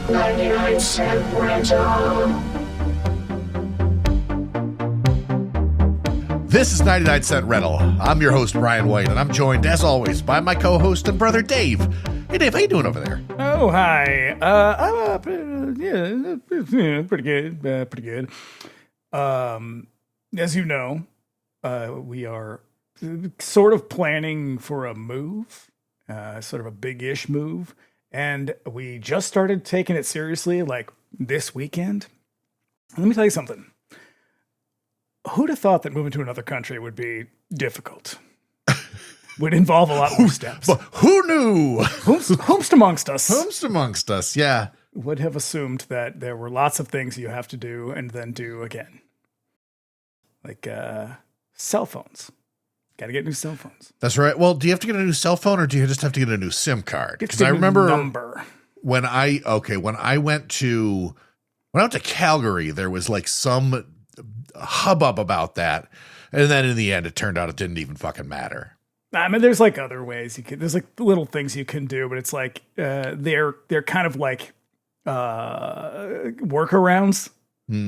99-cent rental. This is 99 Cent Rental. I'm your host, Brian White, and I'm joined, as always, by my co-host and brother, Dave. Hey, Dave, how you doing over there? Oh, hi. I'm pretty good. Pretty good. As you know, we are sort of planning for a move, sort of a big-ish move, and we just started taking it seriously, like this weekend. Let me tell you something. Who'd have thought that moving to another country would be difficult? Would involve a lot more steps. But who knew? Whomst amongst us. Whomst amongst us, yeah. Would have assumed that there were lots of things you have to do and then do again. Like cell phones. Got to get new cell phones. That's right. Well, do you have to get a new cell phone or do you just have to get a new SIM card? Because I remember when I went to Calgary, there was like some hubbub about that. And then in the end, it turned out it didn't even fucking matter. I mean, there's like other ways there's like little things you can do, but it's like they're kind of like workarounds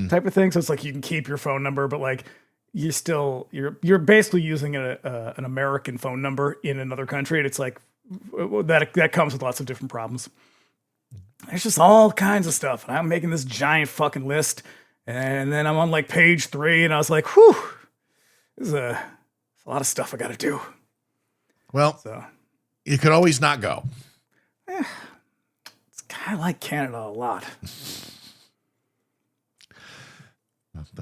type of thing. So it's like you can keep your phone number, but like you're basically using an American phone number in another country, and it's like that comes with lots of different problems. There's just all kinds of stuff, and I'm making this giant fucking list, and then I'm on like page 3, and I was like, whew, there's a lot of stuff I got to do. Well, so you could always not go. It's kind of like Canada a lot.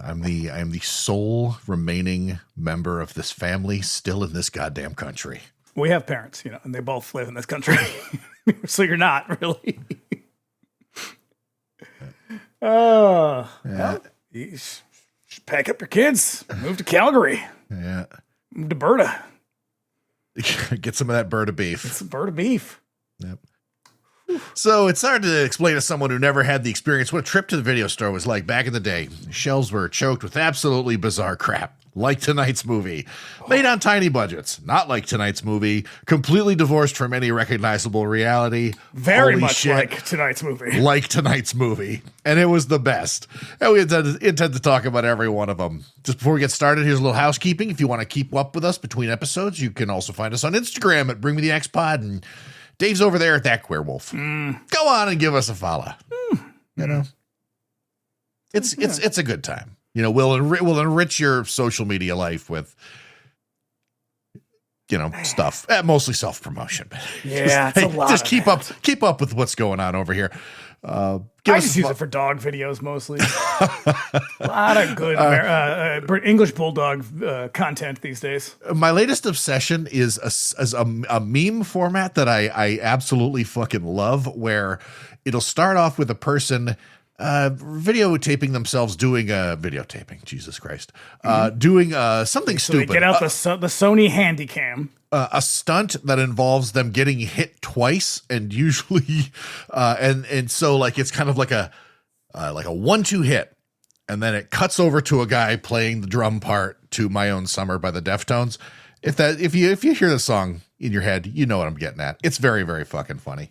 I am the sole remaining member of this family still in this goddamn country. We have parents, and they both live in this country. So you're not really. Well, you should pack up your kids, move to Calgary. Yeah. Move to Berta. Get some of that Berta beef. Get some Berta beef. Yep. So it's hard to explain to someone who never had the experience what a trip to the video store was like back in the day. Shelves were choked with absolutely bizarre crap, like tonight's movie. Made on tiny budgets, not like tonight's movie. Completely divorced from any recognizable reality. Very Holy much shit. like tonight's movie. Like tonight's movie. And it was the best. And we intend to talk about every one of them. Just before we get started, here's a little housekeeping. If you want to keep up with us between episodes, you can also find us on Instagram at Bring Me the X Pod, and Dave's over there at That Queer Wolf. Go on and give us a follow. It's a good time. We'll enrich your social media life with stuff. Mostly self-promotion. Yeah, it's a lot. Just keep up with what's going on over here. I just use it for dog videos mostly. A lot of good English bulldog content these days. My latest obsession is a meme format that I absolutely fucking love, where it'll start off with a person videotaping themselves doing videotaping. Jesus Christ, doing something stupid. They get out the Sony Handycam. A stunt that involves them getting hit twice, and usually, and so like it's kind of like a 1-2 hit, and then it cuts over to a guy playing the drum part to "My Own Summer" by the Deftones. If you hear the song in your head, you know what I'm getting at. It's very, very fucking funny.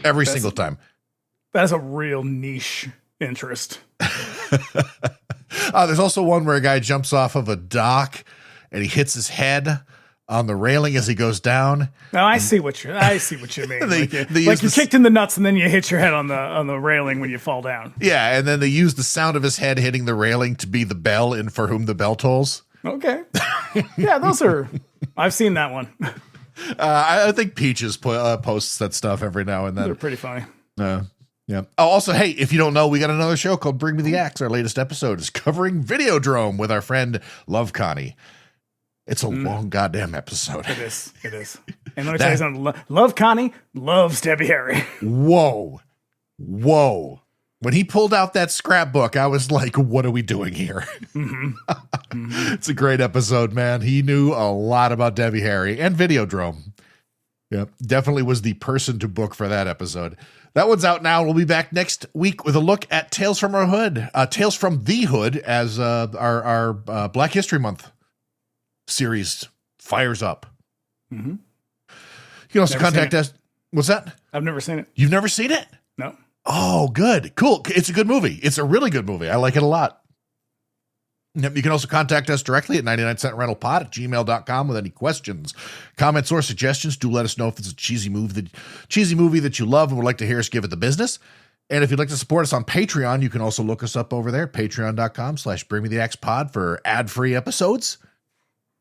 Every single time. That's a real niche interest. There's also one where a guy jumps off of a dock and he hits his head on the railing as he goes down. No, I see what you mean. They you're kicked in the nuts and then you hit your head on the railing when you fall down. Yeah, and then they use the sound of his head hitting the railing to be the bell in For Whom the Bell Tolls. Okay. Yeah, those are. I've seen that one. I think Peaches posts that stuff every now and then. They're pretty funny. Yeah. Oh, also, hey, if you don't know, we got another show called Bring Me the Axe. Our latest episode is covering Videodrome with our friend Love Connie. It's a long goddamn episode. It is. And let me tell you something. Love Connie loves Debbie Harry. Whoa. When he pulled out that scrapbook, I was like, what are we doing here? It's a great episode, man. He knew a lot about Debbie Harry and Videodrome. Yep, definitely was the person to book for that episode. That one's out now. We'll be back next week with a look at Tales from Our Hood. Tales from the Hood, as our Black History Month series fires up. Mm-hmm. You can also contact us. What's that? I've never seen it. You've never seen it? No. Oh, good. Cool. It's a good movie. It's a really good movie. I like it a lot. Yep, you can also contact us directly at 99centrentalpod@gmail.com with any questions, comments, or suggestions. Do let us know if it's a cheesy movie that you love and would like to hear us give it the business. And if you'd like to support us on Patreon, you can also look us up over there, patreon.com/bringmetheaxepod for ad-free episodes.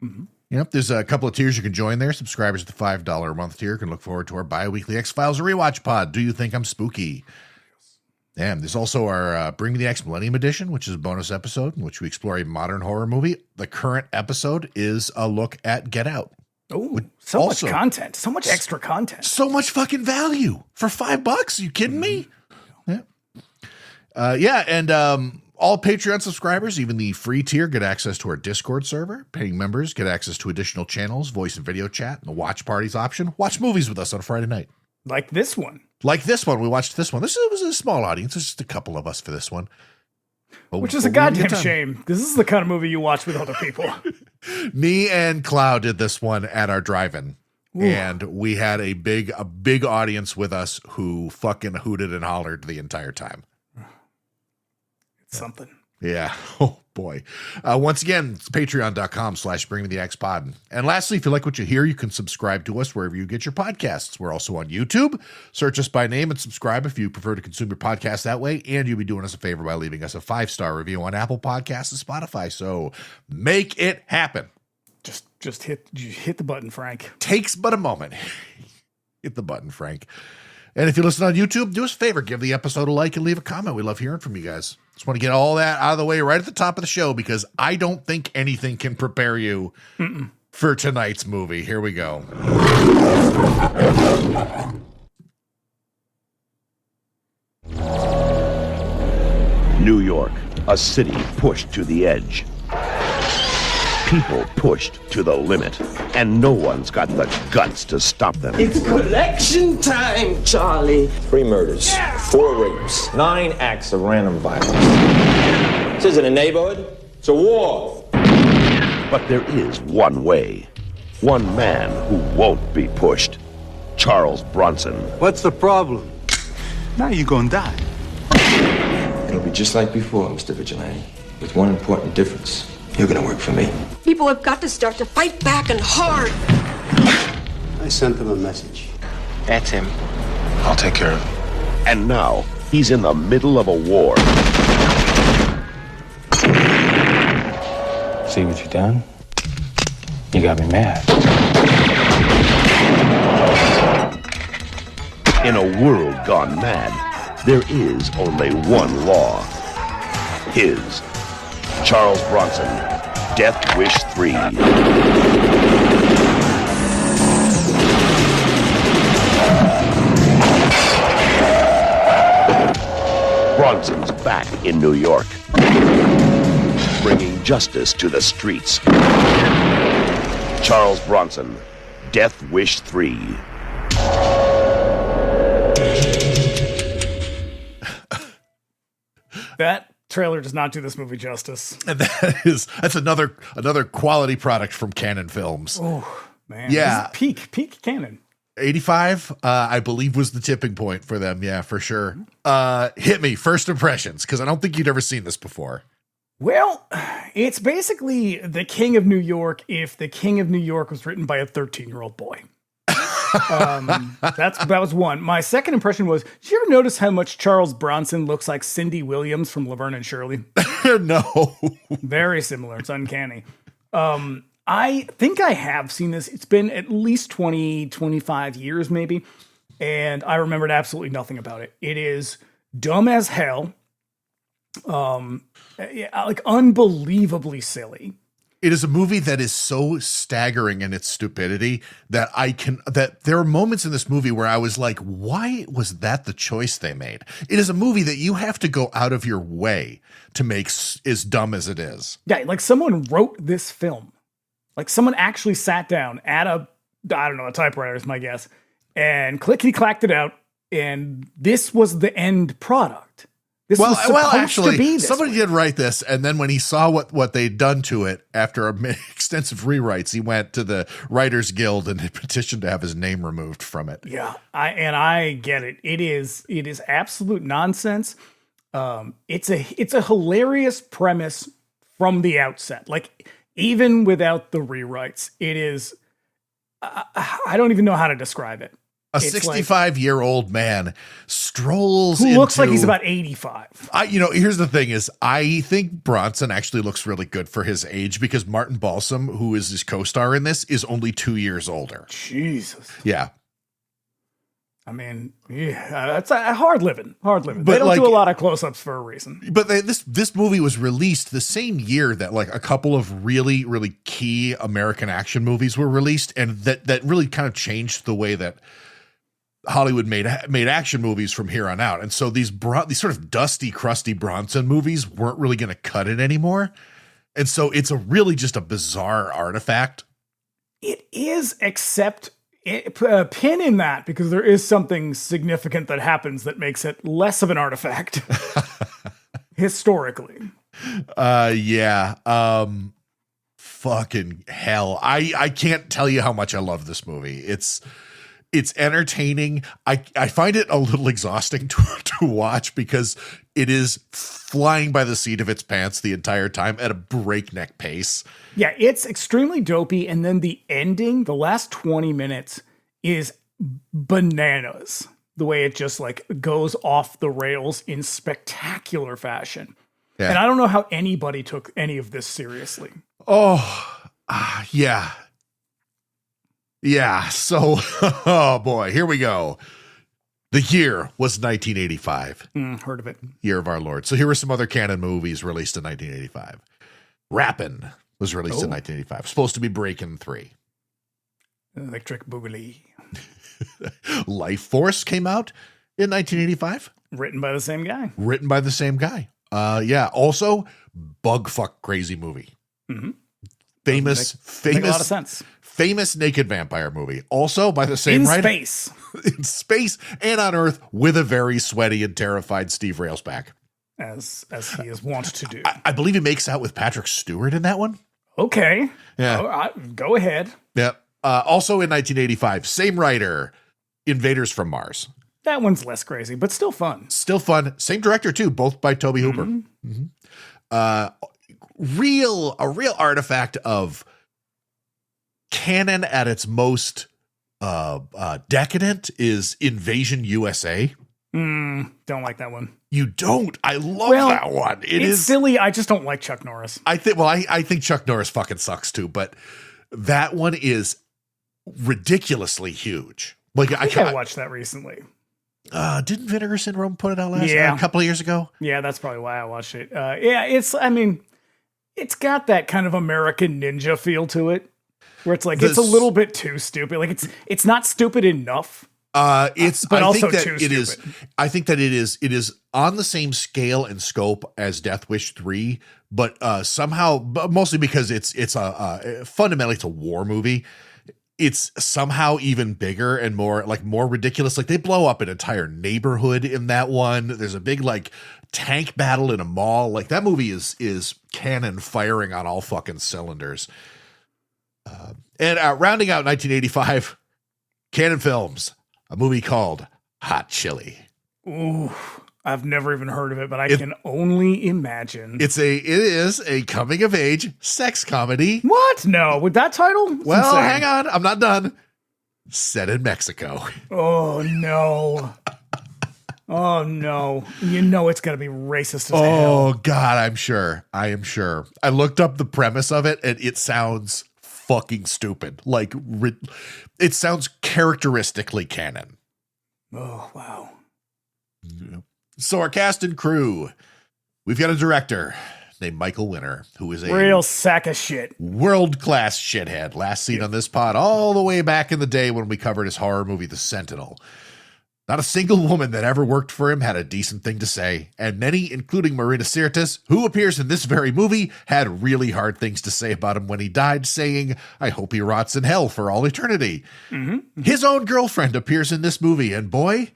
Mm-hmm. Yep, there's a couple of tiers you can join there. Subscribers at the $5 a month tier can look forward to our bi-weekly X-Files Rewatch Pod. Do you think I'm spooky? And there's also our Bring Me the X Millennium Edition, which is a bonus episode in which we explore a modern horror movie. The current episode is a look at Get Out. Oh, so much content, so much extra content. So much fucking value for $5. Are you kidding me? Yeah. And all Patreon subscribers, even the free tier, get access to our Discord server. Paying members get access to additional channels, voice and video chat, and the watch parties option. Watch movies with us on a Friday night. Like this one. We watched this one. This was a small audience. There's just a couple of us for this one. Which is a goddamn shame, because this is the kind of movie you watch with other people. Me and Cloud did this one at our drive-in. Ooh. And we had a big audience with us who fucking hooted and hollered the entire time. It's something. Yeah. Oh, boy. Once again, it's patreon.com/bringmetheaxepod. And lastly, if you like what you hear, you can subscribe to us wherever you get your podcasts. We're also on YouTube. Search us by name and subscribe if you prefer to consume your podcast that way. And you'll be doing us a favor by leaving us a 5-star review on Apple Podcasts and Spotify. So make it happen. Just hit the button, Frank. Takes but a moment. Hit the button, Frank. And if you listen on YouTube, do us a favor, give the episode a like and leave a comment. We love hearing from you guys. Just want to get all that out of the way right at the top of the show because I don't think anything can prepare you for tonight's movie. Here we go. New York, a city pushed to the edge. People pushed to the limit, and no one's got the guts to stop them. It's collection time, Charlie. 3 murders, 4 rapes, 9 acts of random violence. This isn't a neighborhood, it's a war. But there is one way. One man who won't be pushed. Charles Bronson. What's the problem? Now you're gonna die. It'll be just like before, Mr. Vigilante, with one important difference. You're gonna work for me. People have got to start to fight back and hard. I sent them a message. That's him. I'll take care of him. And now, he's in the middle of a war. See what you done? You got me mad. In a world gone mad, there is only one law. His. Charles Bronson, Death Wish 3. Bronson's back in New York, bringing justice to the streets. Charles Bronson, Death Wish 3. That trailer does not do this movie justice. And that's another quality product from Canon Films. Oh man, yeah, peak Canon. 85, I believe, was the tipping point for them. Yeah, for sure. Hit me first impressions because I don't think you'd ever seen this before. Well, it's basically The King of New York if The King of New York was written by a 13-year-old boy. That was one. My second impression was, did you ever notice how much Charles Bronson looks like Cindy Williams from Laverne and Shirley? No. Very similar. It's uncanny. I think I have seen this. It's been at least 20, 25 years maybe. And I remembered absolutely nothing about it. It is dumb as hell. Like unbelievably silly. It is a movie that is so staggering in its stupidity that there are moments in this movie where I was like, why was that the choice they made? It is a movie that you have to go out of your way to make as dumb as it is. Yeah, like someone wrote this film. Like someone actually sat down at a typewriter is my guess, and clickety-clacked it out, and this was the end product. This was supposed to be this somebody way. did write this, and then when he saw what they'd done to it after extensive rewrites, he went to the Writers Guild and petitioned to have his name removed from it. Yeah, I get it. It is absolute nonsense. It's a hilarious premise from the outset. Like, even without the rewrites, it is. I don't even know how to describe it. A 65-year-old man strolls who into, looks like he's about 85. Here's the thing is, I think Bronson actually looks really good for his age because Martin Balsam, who is his co-star in this, is only 2 years older. Jesus. Yeah. I mean, that's a hard living. But they don't like, do a lot of close-ups for a reason. But this movie was released the same year that like a couple of really, really key American action movies were released, and that really kind of changed the way that Hollywood made action movies from here on out. And so these sort of dusty, crusty Bronson movies weren't really going to cut it anymore. And so it's really just a bizarre artifact. It is, except pin in that, because there is something significant that happens that makes it less of an artifact historically. Yeah. Fucking hell. I can't tell you how much I love this movie. It's entertaining. I find it a little exhausting to watch because it is flying by the seat of its pants the entire time at a breakneck pace. Yeah, it's extremely dopey. And then the ending, the last 20 minutes is bananas. The way it just like goes off the rails in spectacular fashion. Yeah. And I don't know how anybody took any of this seriously. Yeah. Yeah, so, oh boy, here we go. The year was 1985. Heard of it. Year of our Lord. So here were some other canon movies released in 1985. Rappin' was released in 1985. Supposed to be Breakin' 3. Electric Boogaloo. Life Force came out in 1985. Written by the same guy. Yeah, also, Bugfuck Crazy Movie. Mm-hmm. Famous. Make a lot of sense. Famous naked vampire movie, also by the same writer. In space and on Earth, with a very sweaty and terrified Steve Railsback, as he is wont to do. I believe he makes out with Patrick Stewart in that one. Okay, yeah, go ahead. Yeah. Also in 1985, same writer, Invaders from Mars. That one's less crazy, but still fun. Same director too, both by Tobe Hooper. Mm-hmm. A real artifact of canon at its most decadent is Invasion USA. Don't like that one. You don't? I love that one. It's silly. I just don't like Chuck Norris. I think Chuck Norris fucking sucks too, but that one is ridiculously huge. Like I watched that recently. Didn't Vinegar Syndrome put it out a couple of years ago? Yeah, that's probably why I watched it. It's got that kind of American Ninja feel to it. Where it's like it's a little bit too stupid. Like it's not stupid enough. I think that it is on the same scale and scope as Death Wish 3, but mostly because it's fundamentally it's a war movie. It's somehow even bigger and more ridiculous. Like they blow up an entire neighborhood in that one. There's a big like tank battle in a mall. Like that movie is cannon firing on all fucking cylinders. And rounding out 1985, Canon Films, a movie called Hot Chili. Ooh, I've never even heard of it, but I can only imagine. It is a coming of age sex comedy. What? No, with that title? Well, hang on, I'm not done. Set in Mexico. Oh no. Oh no. You know it's gonna be racist as hell. Oh God, I am sure. I looked up the premise of it and it sounds fucking stupid. Like it sounds characteristically canon. Oh wow. So our cast and crew, we've got a director named Michael Winner, who is a real sack of shit, world-class shithead. Last seen on this pod all the way back in the day when we covered his horror movie The Sentinel. Not a single woman that ever worked for him had a decent thing to say, and many, including Marina Sirtis, who appears in this very movie, had really hard things to say about him when he died, saying, "I hope he rots in hell for all eternity." His own girlfriend appears in this movie, and boy,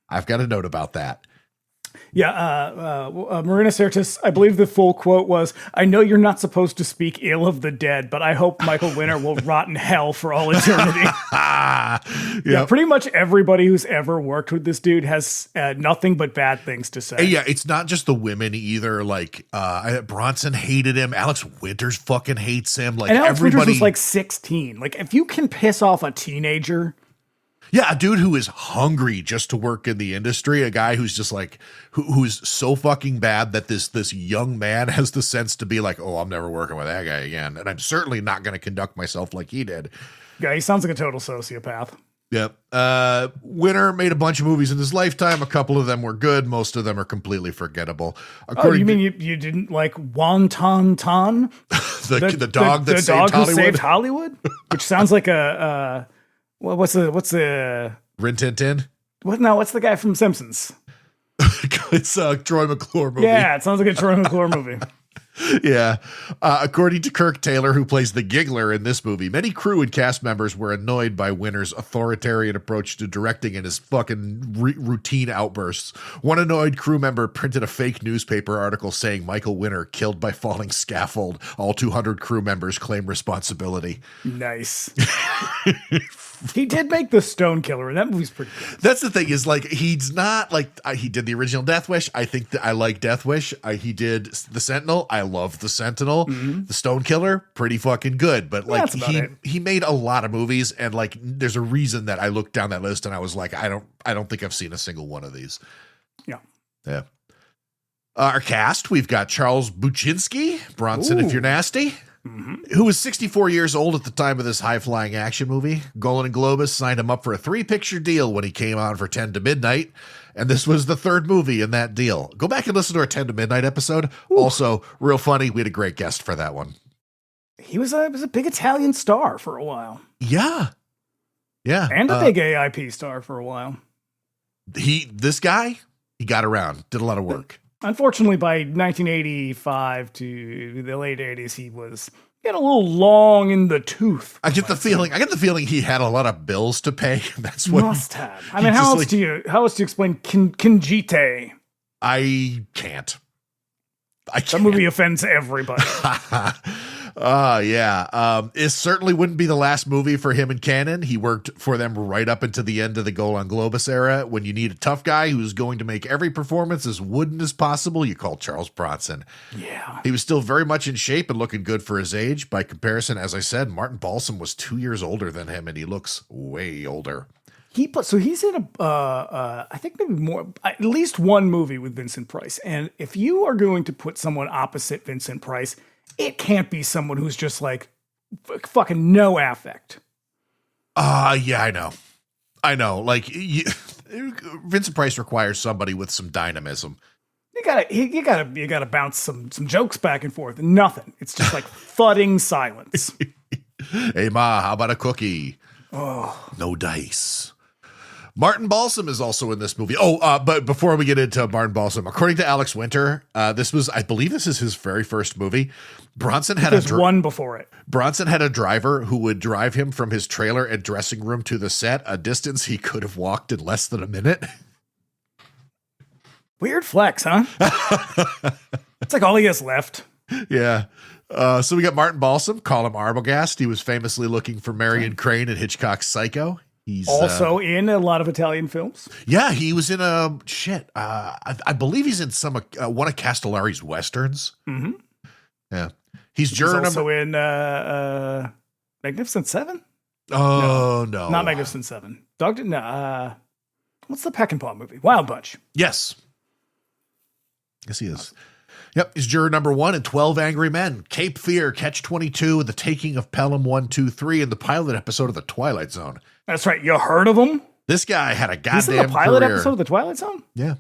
I've got a note about that. Marina Sirtis, I believe the full quote was, "I know you're not supposed to speak ill of the dead, but I hope Michael Winner will rot in hell for all eternity." Yeah, pretty much everybody who's ever worked with this dude has nothing but bad things to say. Yeah, it's not just the women either. Like Bronson hated him. Alex Winters fucking hates him. Like, and Alex everybody Winters was like 16. Like, if you can piss off a teenager. Yeah, a dude who is hungry just to work in the industry, a guy who's just like, who's so fucking bad that this young man has the sense to be like, oh, I'm never working with that guy again. And I'm certainly not going to conduct myself like he did. Yeah, he sounds like a total sociopath. Yep. Winner made a bunch of movies in his lifetime. A couple of them were good. Most of them are completely forgettable. You mean you didn't like Wonton Ton? the dog that saved Hollywood? Which sounds like a... what's the Rin Tin Tin? What's the guy from Simpsons? It's a Troy McClure movie. Yeah, it sounds like a Troy McClure movie. Yeah. According to Kirk Taylor, who plays the giggler in this movie, many crew and cast members were annoyed by Winner's authoritarian approach to directing and his fucking routine outbursts. One annoyed crew member printed a fake newspaper article saying Michael Winner killed by falling scaffold. All 200 crew members claim responsibility. Nice. He did make The Stone Killer, and that movie's pretty good. That's the thing, is like, he's not like, he did the original Death Wish. I think that I like Death Wish. He did The Sentinel. I love The Sentinel. The Stone Killer, pretty fucking good. But like, he made a lot of movies, and like, there's a reason that I looked down that list and I was like, I don't think I've seen a single one of these. Yeah. Our cast, we've got Charles Buczynski, Bronson, If You're Nasty. Who was 64 years old at the time of this high-flying action movie. Golan and Globus signed him up for a 3-picture deal when he came on for 10 to Midnight, and this was the third movie in that deal. Go back and listen to our 10 to Midnight episode. Ooh. Also, real funny. We had a great guest for that one. He was a big Italian star for a while. Yeah. And a big AIP star for a while. This guy, he got around, did a lot of work. Unfortunately, by 1985 to the late 80s, he got a little long in the tooth. I get the feeling he had a lot of bills to pay. That's what must have. I mean, how else do you explain Conjite? I can't. That movie offends everybody. Yeah. It certainly wouldn't be the last movie for him in canon. He worked for them right up into the end of the Golan Globus era. When you need a tough guy who's going to make every performance as wooden as possible, you call Charles Bronson. Yeah. He was still very much in shape and looking good for his age. By comparison, as I said, Martin Balsam was 2 years older than him, and he looks way older. He's in I think maybe more, at least one movie with Vincent Price. And if you are going to put someone opposite Vincent Price, it can't be someone who's just like fucking no affect. Yeah, I know. Like, Vincent Price requires somebody with some dynamism. You gotta bounce some jokes back and forth. Nothing. It's just like thudding silence. Hey Ma, how about a cookie? Oh, no dice. Martin Balsam is also in this movie. But before we get into Martin Balsam, according to Alex Winter, I believe this is his very first movie. Bronson had one before it. Bronson had a driver who would drive him from his trailer and dressing room to the set, a distance he could have walked in less than a minute. Weird flex, huh? It's like all he has left. Yeah. So we got Martin Balsam, call him Arbogast. He was famously looking for Marion Crane in Hitchcock's Psycho. He's also in a lot of Italian films. Yeah, he was in I believe he's in one of Castellari's westerns. Mm-hmm. Yeah, he's also in Magnificent Seven. Oh no, not Magnificent Seven. What's the Peckinpah movie? Wild Bunch. Yes, he is. Yep, he's juror number 1 in 12 Angry Men, Cape Fear, Catch 22, The Taking of Pelham 1, 2, 3, and the pilot episode of The Twilight Zone. That's right. You heard of him? This guy had a goddamn He's in the pilot episode of The Twilight Zone? Yeah.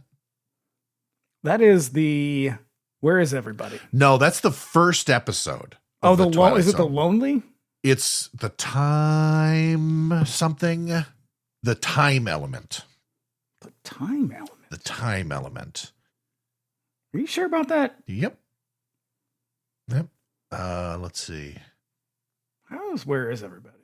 That is the... Where is everybody? No, that's the first episode. Is it The Lonely? It's the time something. The time element. The time element? The time element. Are you sure about that? Yep. Let's see. Where is everybody?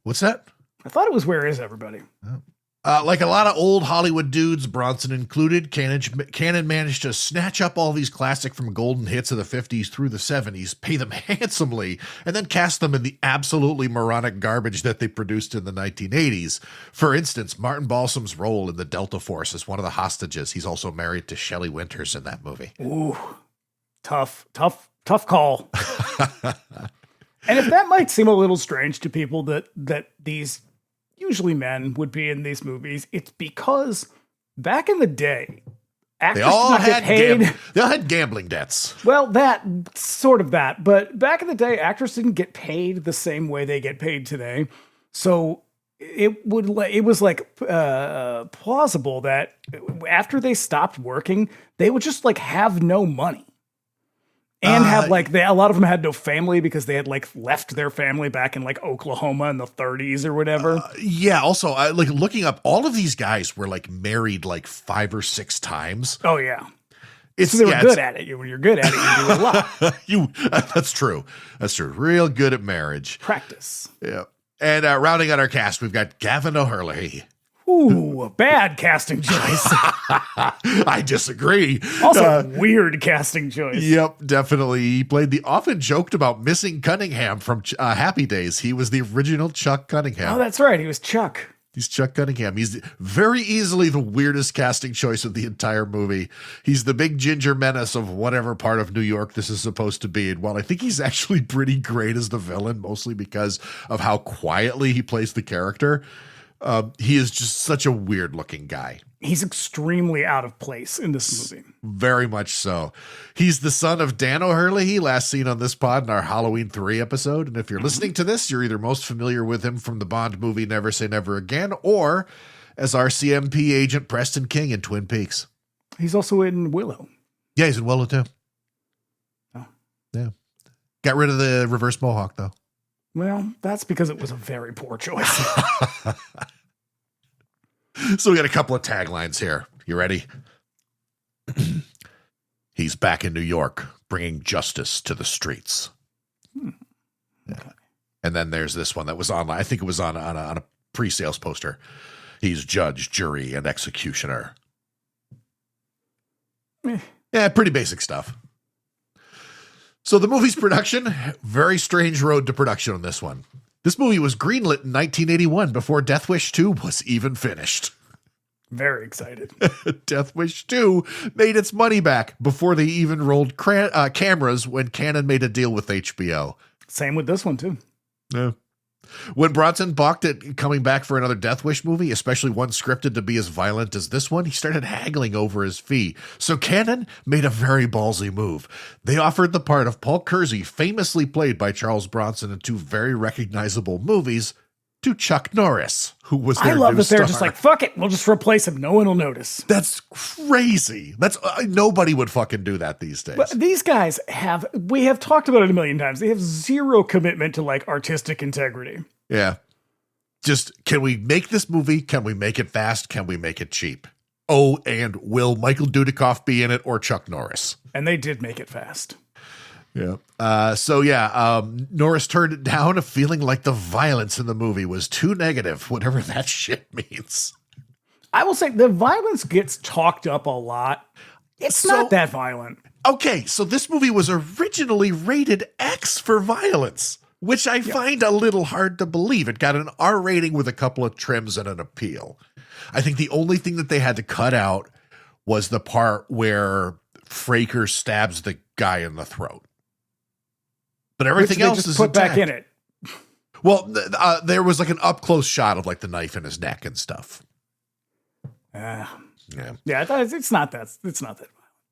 What's that? I thought it was Where is Everybody? Oh. Like a lot of old Hollywood dudes, Bronson included, Cannon managed to snatch up all these classic from golden hits of the 50s through the 70s, pay them handsomely, and then cast them in the absolutely moronic garbage that they produced in the 1980s. For instance, Martin Balsam's role in the Delta Force as one of the hostages. He's also married to Shelley Winters in that movie. Ooh, tough call. And if that might seem a little strange to people that these usually men would be in these movies, it's because back in the day, actors They all had gambling debts. Well, but back in the day, actors didn't get paid the same way they get paid today. So it was plausible that after they stopped working, they would just have no money. And a lot of them had no family because they had left their family back in Oklahoma in the 30s or whatever. Yeah. Also, looking up, all of these guys were married 5 or 6 times. Oh yeah. So they were good at it. When you're good at it, you do a lot. That's true. That's true. Real good at marriage. Practice. Yeah. And rounding out our cast, we've got Gavin O'Hurley. Ooh, bad casting choice. I disagree. Also, weird casting choice. Yep, definitely. He played the often joked about missing Cunningham from Happy Days. He was the original Chuck Cunningham. Oh, that's right. He was Chuck. He's Chuck Cunningham. He's very easily the weirdest casting choice of the entire movie. He's the big ginger menace of whatever part of New York this is supposed to be. And while I think he's actually pretty great as the villain, mostly because of how quietly he plays the character, he is just such a weird looking guy. He's extremely out of place in this movie. Very much so. He's the son of Dan O'Hurley, last seen on this pod in our Halloween 3 episode. And if you're listening to this, you're either most familiar with him from the Bond movie Never Say Never Again, or as our CMP agent Preston King in Twin Peaks. He's also in Willow. Yeah, he's in Willow too. Oh. Yeah. Got rid of the reverse mohawk though. Well, that's because it was a very poor choice. So we got a couple of taglines here. You ready? He's back in New York, bringing justice to the streets. Okay. Yeah. And then there's this one that was on, I think it was on a pre-sales poster. He's judge, jury, and executioner. Yeah, pretty basic stuff. So the movie's production, very strange road to production on this one. This movie was greenlit in 1981 before Death Wish 2 was even finished. Very excited. Death Wish 2 made its money back before they even rolled cameras when Cannon made a deal with HBO. Same with this one, too. Yeah. When Bronson balked at coming back for another Death Wish movie, especially one scripted to be as violent as this one, he started haggling over his fee. So Cannon made a very ballsy move. They offered the part of Paul Kersey, famously played by Charles Bronson in 2 very recognizable movies, to Chuck Norris, who was their new I love that they're star. just fuck it, we'll just replace him. No one will notice. That's crazy. That's nobody would fucking do that these days. But these guys we have talked about it a million times. They have zero commitment to artistic integrity. Yeah. Just, can we make this movie? Can we make it fast? Can we make it cheap? Oh, and will Michael Dudikoff be in it or Chuck Norris? And they did make it fast. Yeah. Norris turned it down, feeling like the violence in the movie was too negative, whatever that shit means. I will say the violence gets talked up a lot. It's not that violent. Okay, so this movie was originally rated X for violence, which I find a little hard to believe. It got an R rating with a couple of trims and an appeal. I think the only thing that they had to cut out was the part where Fraker stabs the guy in the throat. But everything else is put back in it. Well, there was an up close shot of the knife in his neck and stuff. Yeah, It's not that.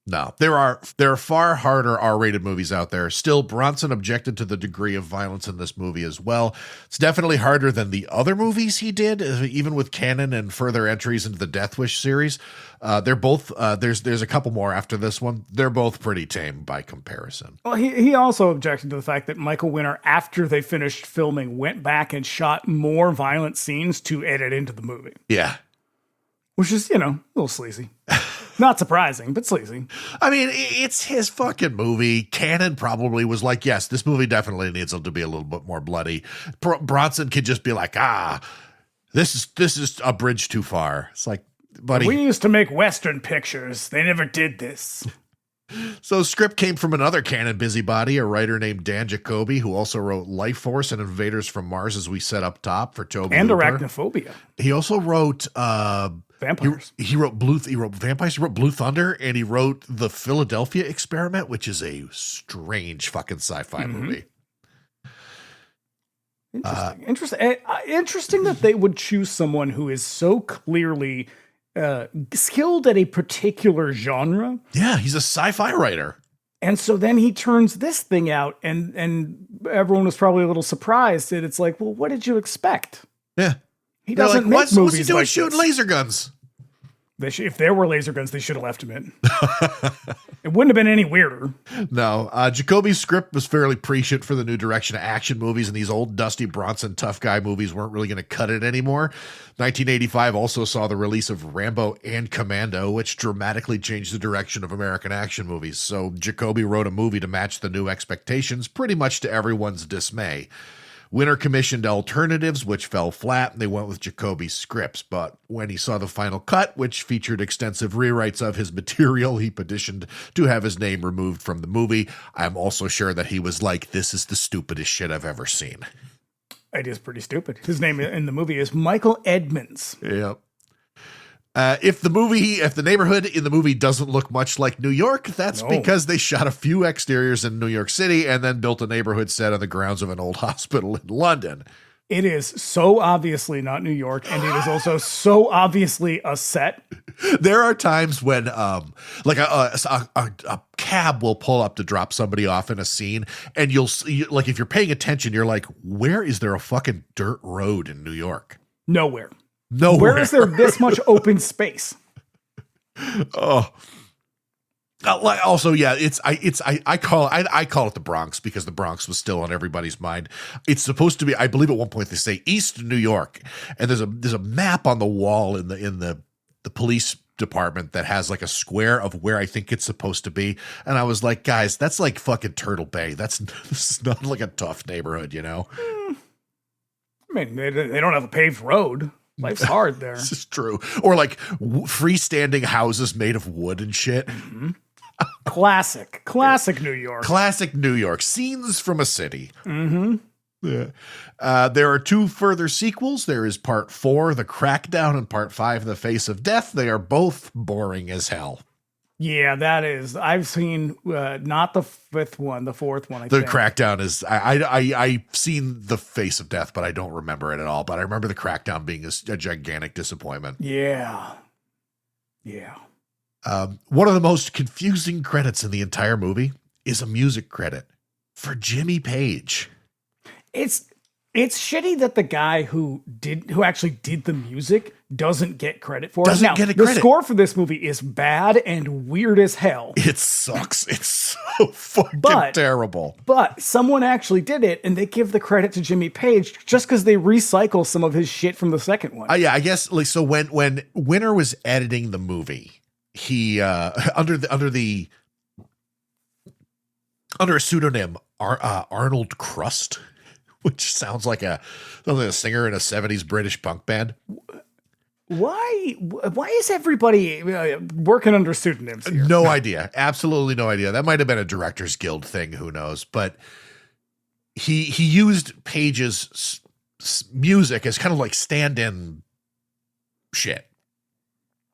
No, there are far harder R-rated movies out there. Still, Bronson objected to the degree of violence in this movie as well. It's definitely harder than the other movies he did, even with Cannon and further entries into the Death Wish series. They're both there's a couple more after this one. They're both pretty tame by comparison. Well, he also objected to the fact that Michael Winner, after they finished filming, went back and shot more violent scenes to edit into the movie. Yeah. Which is, a little sleazy. Not surprising, but sleazy. I mean, it's his fucking movie. Cannon probably was like, yes, this movie definitely needs to be a little bit more bloody. Bronson could just be like, This is a bridge too far. It's like, buddy. We used to make Western pictures. They never did this. So script came from another canon busybody, a writer named Dan Jacoby, who also wrote Life Force and Invaders from Mars, as we said up top for Toby And Hooper. Arachnophobia. He also wrote Vampires. He wrote Vampires. He wrote Blue Thunder, and he wrote The Philadelphia Experiment, which is a strange fucking sci-fi movie. Interesting that they would choose someone who is so clearly skilled at a particular genre. Yeah, he's a sci-fi writer. And so then he turns this thing out, and everyone was probably a little surprised. And it's like, well, what did you expect? Yeah. He doesn't make what's movies he doing like shooting this. laser guns? If there were laser guns, they should have left him in. It wouldn't have been any weirder. No. Jacoby's script was fairly prescient for the new direction of action movies, and these old Dusty Bronson tough guy movies weren't really going to cut it anymore. 1985 also saw the release of Rambo and Commando, which dramatically changed the direction of American action movies. So Jacoby wrote a movie to match the new expectations, pretty much to everyone's dismay. Winter commissioned alternatives, which fell flat, and they went with Jacoby's scripts. But when he saw the final cut, which featured extensive rewrites of his material, he petitioned to have his name removed from the movie. I'm also sure that he was like, this is the stupidest shit I've ever seen. It is pretty stupid. His name in the movie is Michael Edmonds. Yep. If the neighborhood in the movie doesn't look much like New York, that's because they shot a few exteriors in New York City and then built a neighborhood set on the grounds of an old hospital in London. It is so obviously not New York, and it is also so obviously a set. There are times when like a cab will pull up to drop somebody off in a scene, and you'll see, like, if you're paying attention, you're like, where is there a fucking dirt road in New York? Nowhere. Nowhere. Where is there this much open space? Oh. Also, yeah, I call it the Bronx because the Bronx was still on everybody's mind. It's supposed to be, I believe at one point they say East New York, and there's a map on the wall in the police department that has like a square of where I think it's supposed to be. And I was like, guys, that's like fucking Turtle Bay. This is not like a tough neighborhood, you know? I mean, they don't have a paved road. Life's hard there. This is true. Or like freestanding houses made of wood and shit. Mm-hmm. Classic New York. Classic New York. Scenes from a city. Mm-hmm. Yeah. There are two further sequels. There is part 4, The Crackdown, and part 5, The Face of Death. They are both boring as hell. Yeah, that is. I've seen not the 5th one, the 4th one. The Crackdown is. I've seen The Face of Death, but I don't remember it at all. But I remember The Crackdown being a gigantic disappointment. Yeah. One of the most confusing credits in the entire movie is a music credit for Jimmy Page. It's shitty that the guy who actually did the music doesn't get credit for it. Now, get a the credit. score for this movie is bad and weird as hell. It sucks. It's so fucking terrible. But someone actually did it, and they give the credit to Jimmy Page just because they recycle some of his shit from the second one. Yeah, I guess like so when Winter was editing the movie, he under a pseudonym Arnold Crust, which sounds like a singer in a 70s British punk band. Why is everybody working under pseudonyms here? No idea. Absolutely no idea. That might have been a Directors Guild thing. Who knows? But he used Page's music as kind of like stand-in shit.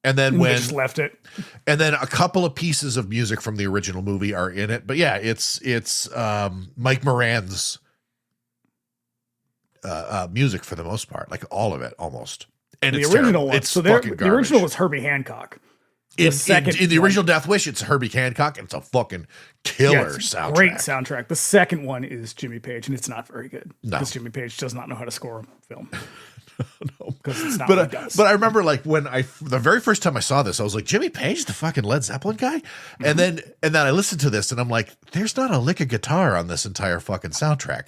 And then they just left it. And then a couple of pieces of music from the original movie are in it. But yeah, it's Mike Moran's music for the most part, like all of it almost. And the it's original terrible. one. It's so fucking garbage. The original was Herbie Hancock. In the original Death Wish, it's Herbie Hancock, and it's a fucking killer soundtrack. Great soundtrack. The second one is Jimmy Page, and it's not very good. No. Because Jimmy Page does not know how to score a film. No. Because it's not what he does. But I remember like the very first time I saw this, I was like, Jimmy Page, the fucking Led Zeppelin guy? Mm-hmm. And then I listened to this and I'm like, there's not a lick of guitar on this entire fucking soundtrack.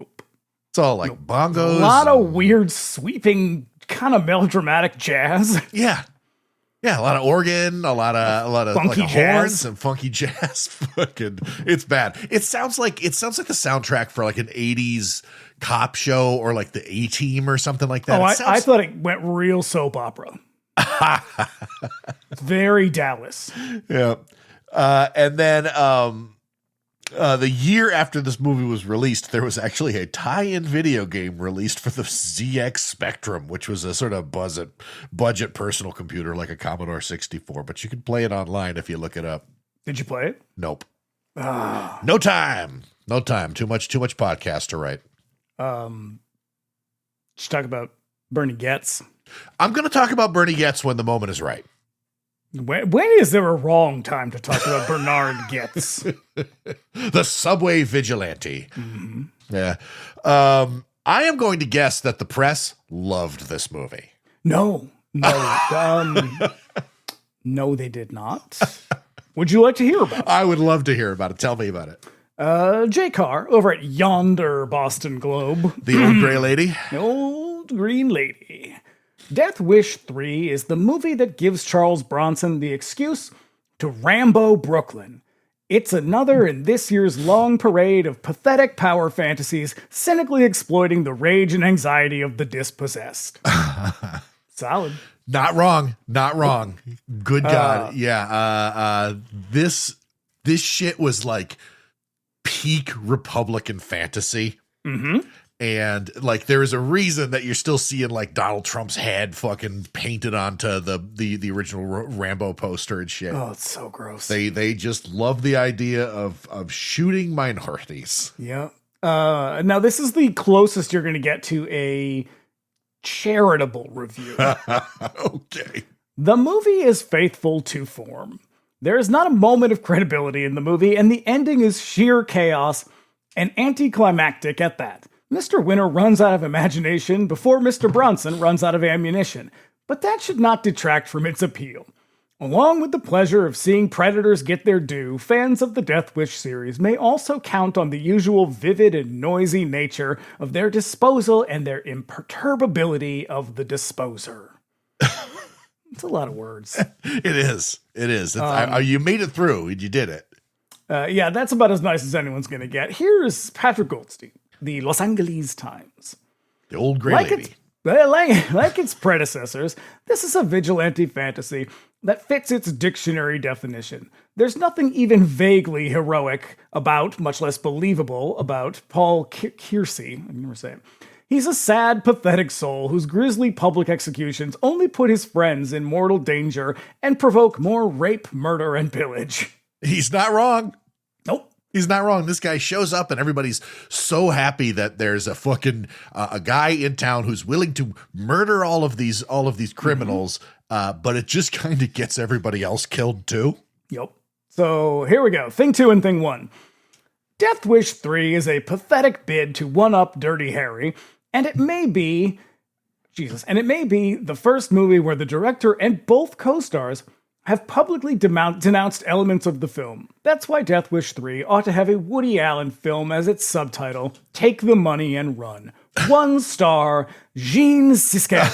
Nope. It's all like bongos. A lot of weird, sweeping, kind of melodramatic jazz. Yeah. Yeah, a lot of organ, a lot of funky like jazz. horns and funky jazz. Fucking, it's bad. It sounds like the soundtrack for like an 80s cop show or like the A-Team or something like that. I thought it went real soap opera. Very Dallas. Yeah. And then the year after this movie was released, there was actually a tie-in video game released for the ZX Spectrum, which was a sort of budget personal computer like a Commodore 64, but you could play it online if you look it up. Did you play it? Nope. No time. Too much podcast to write. Let's talk about Bernie Getz. I'm going to talk about Bernie Getz when the moment is right. When is there a wrong time to talk about Bernard Getz? The subway vigilante. Mm-hmm. Yeah. I am going to guess that the press loved this movie. No, they did not. Would you like to hear about it? I would love to hear about it. Tell me about it. Jay Carr over at Yonder Boston Globe. The old gray lady. The old green lady. Death Wish 3 is the movie that gives Charles Bronson the excuse to Rambo Brooklyn. It's another in this year's long parade of pathetic power fantasies, cynically exploiting the rage and anxiety of the dispossessed. Solid. Not wrong. Good God. This shit was like peak Republican fantasy. Mm-hmm. And like, there is a reason that you're still seeing like Donald Trump's head fucking painted onto the original Rambo poster and shit. Oh, it's so gross. They just love the idea of shooting minorities. Yeah. Now this is the closest you're going to get to a charitable review. Okay. The movie is faithful to form. There is not a moment of credibility in the movie, and the ending is sheer chaos and anticlimactic at that. Mr. Winter runs out of imagination before Mr. Bronson runs out of ammunition, but that should not detract from its appeal. Along with the pleasure of seeing predators get their due, fans of the Death Wish series may also count on the usual vivid and noisy nature of their disposal and their imperturbability of the disposer. It's a lot of words. It is. You made it through. You did it. Yeah, that's about as nice as anyone's going to get. Here's Patrick Goldstein, the Los Angeles Times. The old gray lady. Like its predecessors, this is a vigilante fantasy that fits its dictionary definition. There's nothing even vaguely heroic about, much less believable, about Paul Kersey. I can never say it. He's a sad, pathetic soul whose grisly public executions only put his friends in mortal danger and provoke more rape, murder, and pillage. He's not wrong. Nope. He's not wrong. This guy shows up and everybody's so happy that there's a fucking a guy in town who's willing to murder all of these criminals, but it just kind of gets everybody else killed too. Yep. So here we go. Thing 2 and Thing 1. Death Wish 3 is a pathetic bid to one-up Dirty Harry, and it may be the first movie where the director and both co-stars have publicly denounced elements of the film. That's why Death Wish 3 ought to have a Woody Allen film as its subtitle, Take the Money and Run. 1 star, Jean Siska,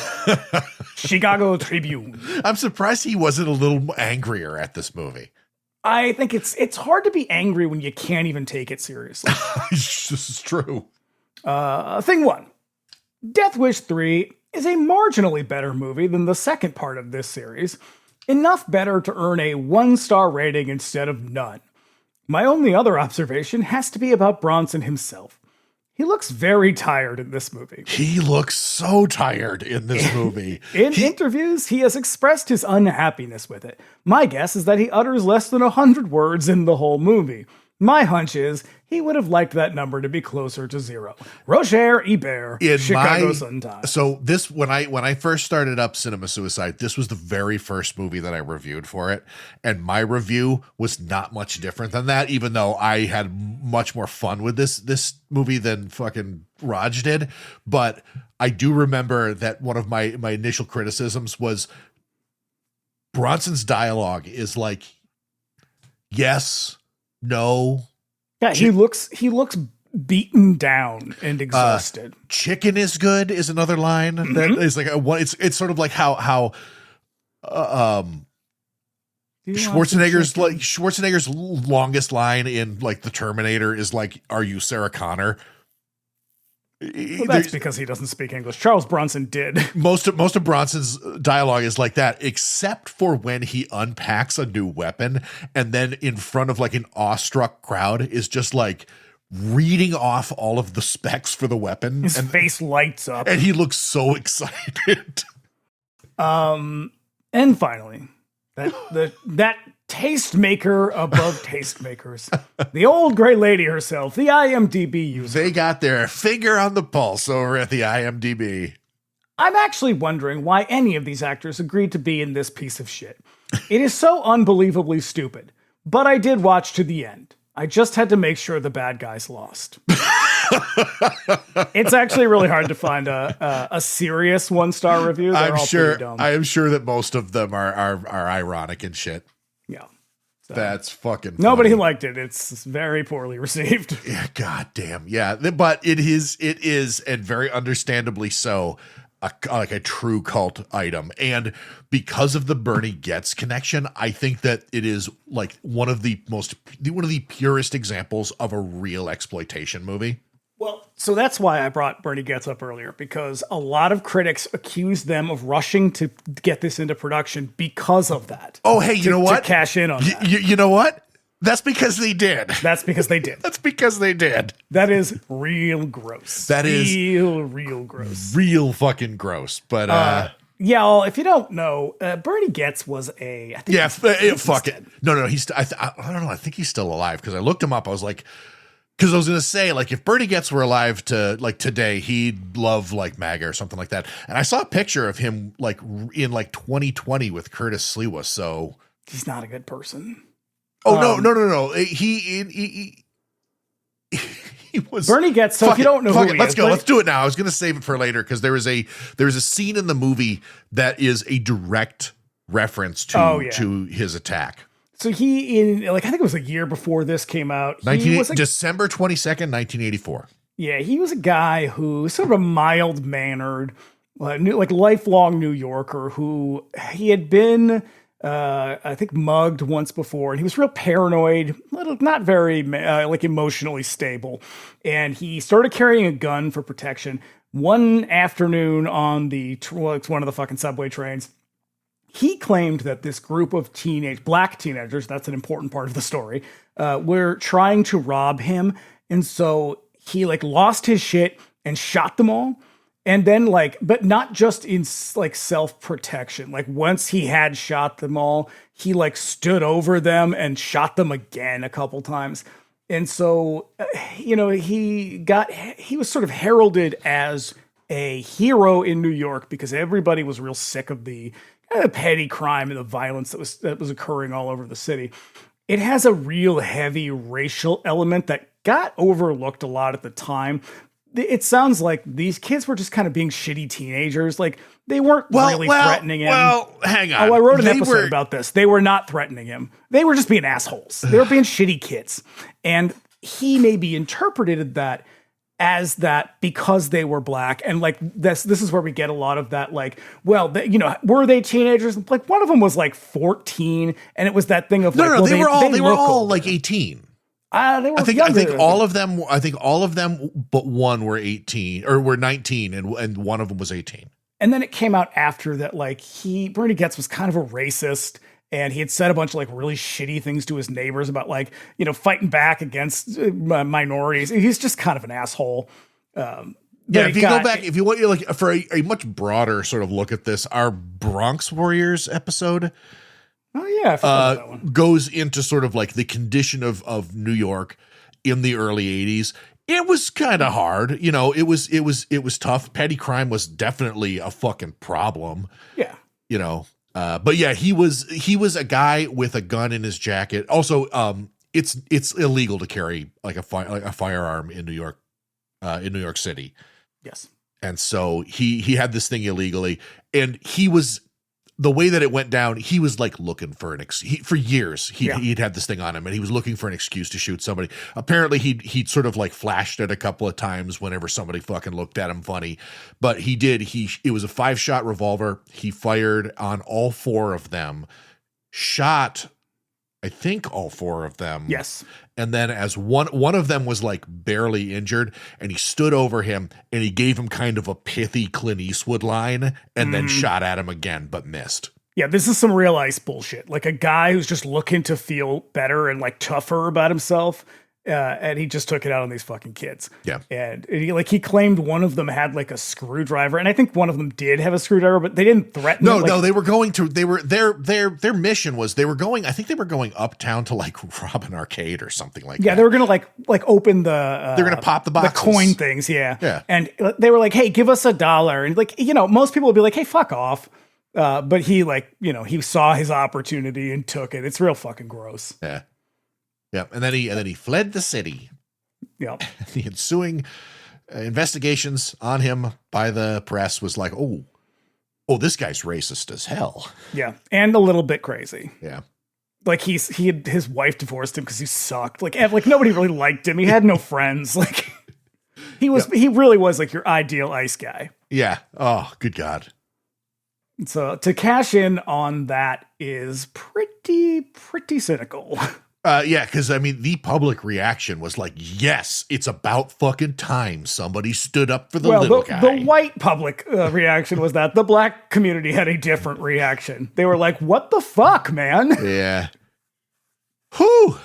Chicago Tribune. I'm surprised he wasn't a little angrier at this movie. I think it's hard to be angry when you can't even take it seriously. This is true. Thing 1. Death Wish 3 is a marginally better movie than the second part of this series. Enough better to earn a 1-star rating instead of none. My only other observation has to be about Bronson himself. He looks very tired in this movie. He looks so tired in this movie. In interviews, he has expressed his unhappiness with it. My guess is that he utters less than 100 words in the whole movie. My hunch is he would have liked that number to be closer to 0. Roger Ebert, Chicago Sun-Times. So this, when I first started up Cinema Suicide, this was the very first movie that I reviewed for it. And my review was not much different than that, even though I had much more fun with this movie than fucking Raj did. But I do remember that one of my initial criticisms was Bronson's dialogue is like, yes, no. Yeah, he looks beaten down and exhausted. Chicken is good is another line that is like it's sort of like how Schwarzenegger's longest line in like the Terminator is like, "Are you Sarah Connor?" Well, that's because he doesn't speak English. Charles Bronson did. Most of Bronson's dialogue is like that, except for when he unpacks a new weapon and then in front of like an awestruck crowd is just like reading off all of the specs for the weapon. His face lights up. And he looks so excited. And finally, that tastemaker above tastemakers, the old gray lady herself, the IMDb user. They got their finger on the pulse over at the IMDb. I'm actually wondering why any of these actors agreed to be in this piece of shit. It is so unbelievably stupid, but I did watch to the end. I just had to make sure the bad guys lost. It's actually really hard to find a serious 1-star review. They're all pretty dumb. I am sure that most of them are ironic and shit. Yeah. So. That's fucking funny. Nobody liked it. It's very poorly received. Yeah, goddamn. Yeah. But it is, and very understandably so, like a true cult item. And because of the Bernie Getz connection, I think that it is like one of the purest examples of a real exploitation movie. Well, so that's why I brought Bernie Getz up earlier, because a lot of critics accused them of rushing to get this into production because of that. Oh, hey, you know what? To cash in on that. You know what? That's because they did. That's because they did. That's because they did. That is real gross. That is real gross. Real fucking gross. But yeah, well, if you don't know, Bernie Getz was fuck it. No, I don't know. I think he's still alive because I looked him up. I was like, because I was going to say, like, if Bernie Getz were alive today, he'd love like MAGA or something like that. And I saw a picture of him like in like 2020 with Curtis Sliwa. So he's not a good person. Oh, no. He was Bernie Getz. So if you don't know who he is, let's go. Let's do it now. I was going to save it for later because there is a scene in the movie that is a direct reference to his attack. So I think it was a year before this came out. December 22nd, 1984. Yeah, he was a guy who was sort of a mild-mannered, like lifelong New Yorker who he had been, I think, mugged once before. And he was real paranoid, not very like emotionally stable. And he started carrying a gun for protection one afternoon on it's one of the fucking subway trains. He claimed that this group of black teenagers, that's an important part of the story, were trying to rob him. And so he like lost his shit and shot them all. And then but not just in like self-protection. Like once he had shot them all, he like stood over them and shot them again a couple times. And so, he was sort of heralded as a hero in New York because everybody was real sick of the petty crime and the violence that was occurring all over the city. It has a real heavy racial element that got overlooked a lot at the time. It sounds like these kids were just kind of being shitty teenagers. Like they weren't really threatening him. Well, hang on. Oh, I wrote an episode about this. They were not threatening him. They were just being assholes. They were being shitty kids. And he maybe interpreted that as that because they were black. And like this is where we get a lot of that, like, well, were they teenagers? Like one of them was like 14 and it was that thing of they were all like 18. I think all of them but one were 18 or were 19 and one of them was 18. And then it came out after that, like Bernie Getz was kind of a racist. And he had said a bunch of like really shitty things to his neighbors about like, fighting back against minorities. He's just kind of an asshole. If you want like for a much broader sort of look at this, our Bronx Warriors episode goes into sort of like the condition of New York in the early 80s. It was kind of hard. It was tough. Petty crime was definitely a fucking problem. Yeah. But yeah, he was a guy with a gun in his jacket. Also, it's illegal to carry like a firearm in New York City. Yes. And so he had this thing illegally, and the way that it went down, he was like looking for for years. He'd had this thing on him and he was looking for an excuse to shoot somebody. Apparently he'd sort of like flashed it a couple of times whenever somebody fucking looked at him funny, but it was a 5-shot revolver. He fired on all 4 of them, shot I think all 4 of them. Yes. And then as one of them was like barely injured, and he stood over him and he gave him kind of a pithy Clint Eastwood line and then shot at him again, but missed. Yeah, this is some real ice bullshit. Like a guy who's just looking to feel better and like tougher about himself. And he just took it out on these fucking kids. Yeah. And he claimed one of them had like a screwdriver, and I think one of them did have a screwdriver, but they didn't threaten him. No, they were going to, their mission was I think they were going uptown to like rob an arcade or something like that. Yeah, they were going to like open the, they're going to pop the boxes. The coin things. Yeah. Yeah. And they were like, hey, give us $1. And like, most people would be like, hey, fuck off. But he he saw his opportunity and took it. It's real fucking gross. Yeah. Yeah, and then he fled the city. Yeah, the ensuing investigations on him by the press was like, oh, this guy's racist as hell. Yeah, and a little bit crazy. Yeah, like his wife divorced him because he sucked. Like nobody really liked him. He had no friends. Like he really was like your ideal ice guy. Yeah. Oh, good God. So to cash in on that is pretty cynical. Yeah, because I mean, the public reaction was like, yes, it's about fucking time somebody stood up for the little guy. The white public reaction was that. The black community had a different reaction. They were like, what the fuck, man? Yeah. Whew.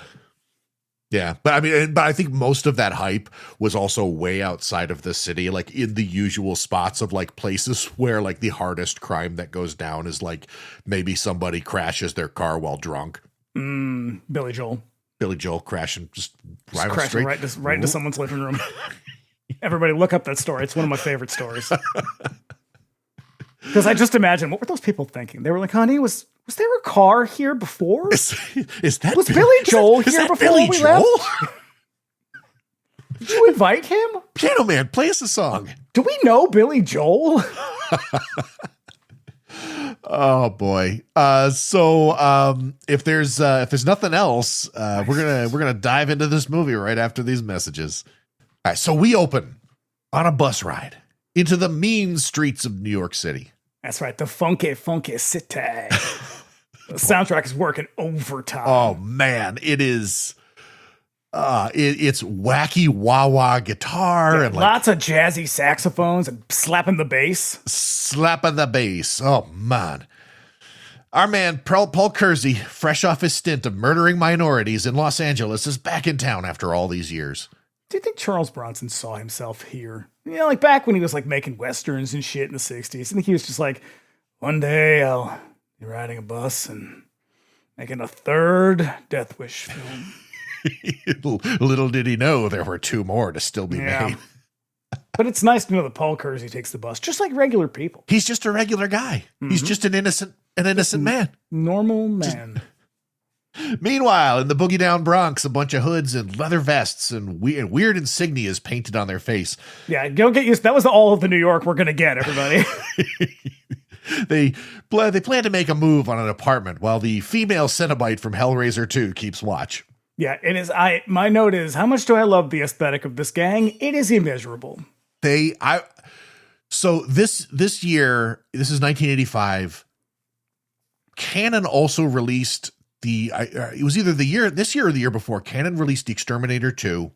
Yeah, but I think most of that hype was also way outside of the city, like in the usual spots of like places where like the hardest crime that goes down is like maybe somebody crashes their car while drunk. Billy Joel crashing, just crashing right into someone's living room. Everybody look up that story. It's one of my favorite stories. Because I just imagine, what were those people thinking? They were like, honey, was there a car here before? Was Billy Joel here before Billy we Joel? left? Did you invite him? Piano Man, play us a song. Do we know Billy Joel? Oh boy. So if there's nothing else, we're gonna dive into this movie right after these messages. All right, so we open on a bus ride into the mean streets of New York City. That's right, the funky city. The soundtrack is working overtime. Oh man, it is. It's wacky wah-wah guitar and lots of jazzy saxophones and slapping the bass. Oh man. Our man, Paul Kersey, fresh off his stint of murdering minorities in Los Angeles, is back in town after all these years. Do you think Charles Bronson saw himself here? Like back when he was like making westerns and shit in the 60s. I think he was just like, one day I'll be riding a bus and making a third Death Wish film. Little did he know there were 2 more to still be made. But it's nice to know that Paul Kersey takes the bus, just like regular people. He's just a regular guy. Mm-hmm. He's just an innocent man. Normal man. Meanwhile, in the boogie down Bronx, a bunch of hoods and leather vests and weird insignias painted on their face. Yeah, go get used. That was all of the New York we're going to get, everybody. They plan to make a move on an apartment while the female Cenobite from Hellraiser 2 keeps watch. Yeah, it is. My note is, how much do I love the aesthetic of this gang? It is immeasurable. So this year, this is 1985. Canon also released it was either this year or the year before. Canon released The Exterminator 2.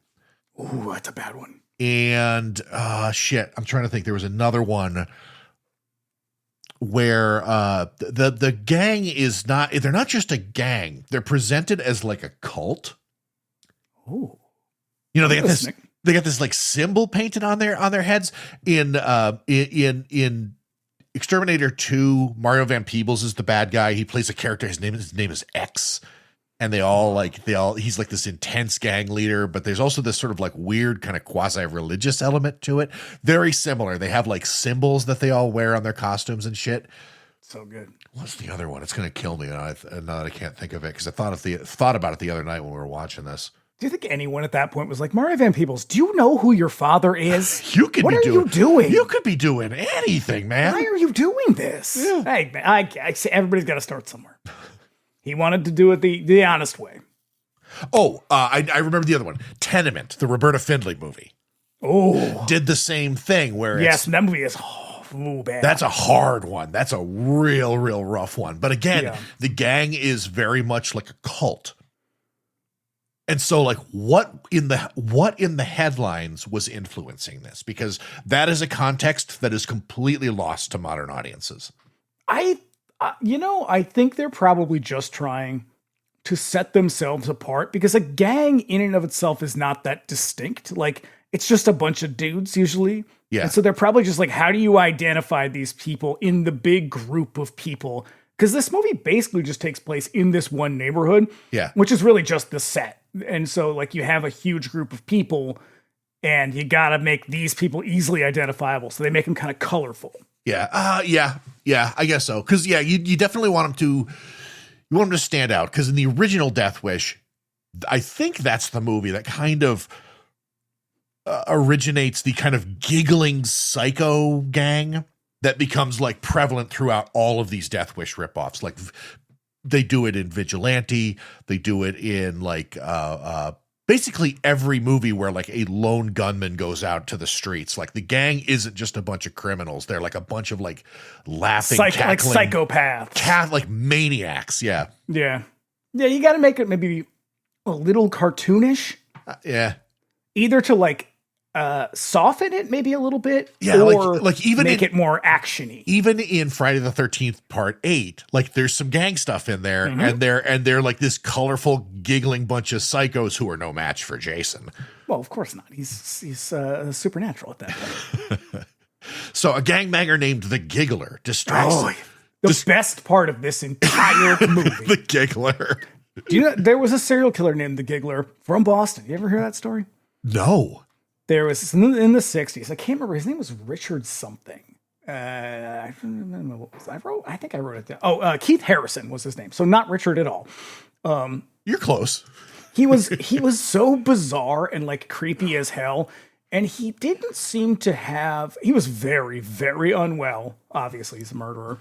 Ooh, that's a bad one. And shit, I'm trying to think. There was another one where the gang they're not just a gang. They're presented as like a cult. Oh. They got this like symbol painted on their heads. In Exterminator 2, Mario Van Peebles is the bad guy. He plays a character. His name is X. And he's like this intense gang leader, but there's also this sort of like weird kind of quasi-religious element to it. Very similar. They have like symbols that they all wear on their costumes and shit. So good. What's the other one? It's going to kill me now that I can't think of it because I thought about it the other night when we were watching this. Do you think anyone at that point was like, Mario Van Peebles, do you know who your father is? What are you doing? You could be doing anything, man. Why are you doing this? Yeah. Hey, man, I say everybody's got to start somewhere. He wanted to do it the honest way. Oh, I remember the other one. Tenement, the Roberta Findlay movie. Oh. Did the same thing where that movie is Ooh, bad. That's a hard one. That's a real rough one. But again, the gang is very much like a cult. And so like what in the headlines was influencing this? Because that is a context that is completely lost to modern audiences. I think they're probably just trying to set themselves apart, because a gang in and of itself is not that distinct. Like, it's just a bunch of dudes usually. Yeah. And so they're probably just like, how do you identify these people in the big group of people? Because this movie basically just takes place in this one neighborhood, which is really just the set. And so like you have a huge group of people and you got to make these people easily identifiable. So they make them kind of colorful. Yeah. I guess so. Cause you definitely want them to stand out. Cause in the original Death Wish, I think that's the movie that kind of originates the kind of giggling psycho gang that becomes like prevalent throughout all of these Death Wish ripoffs. Like they do it in Vigilante. They do it in like basically every movie where like a lone gunman goes out to the streets. Like the gang isn't just a bunch of criminals. They're like a bunch of like laughing, like psychopaths, like maniacs. Yeah. Yeah. You got to make it maybe a little cartoonish. Either to like soften it maybe a little bit, or like even make it more actiony. Even in Friday the 13th Part 8, like there's some gang stuff in there, and they're like this colorful, giggling bunch of psychos who are no match for Jason. Well, of course not. He's supernatural at that point. So a gangbanger named the Giggler distracts. The best part of this entire movie, the Giggler. Do you know there was a serial killer named the Giggler from Boston? You ever hear that story? No. There was in the 60s. I can't remember. His name was Richard something. I don't remember what was I think I wrote it down. Oh, Keith Harrison was his name. So not Richard at all. You're close. He was so bizarre and like creepy as hell. And he didn't seem to have, he was very, very unwell. Obviously he's a murderer,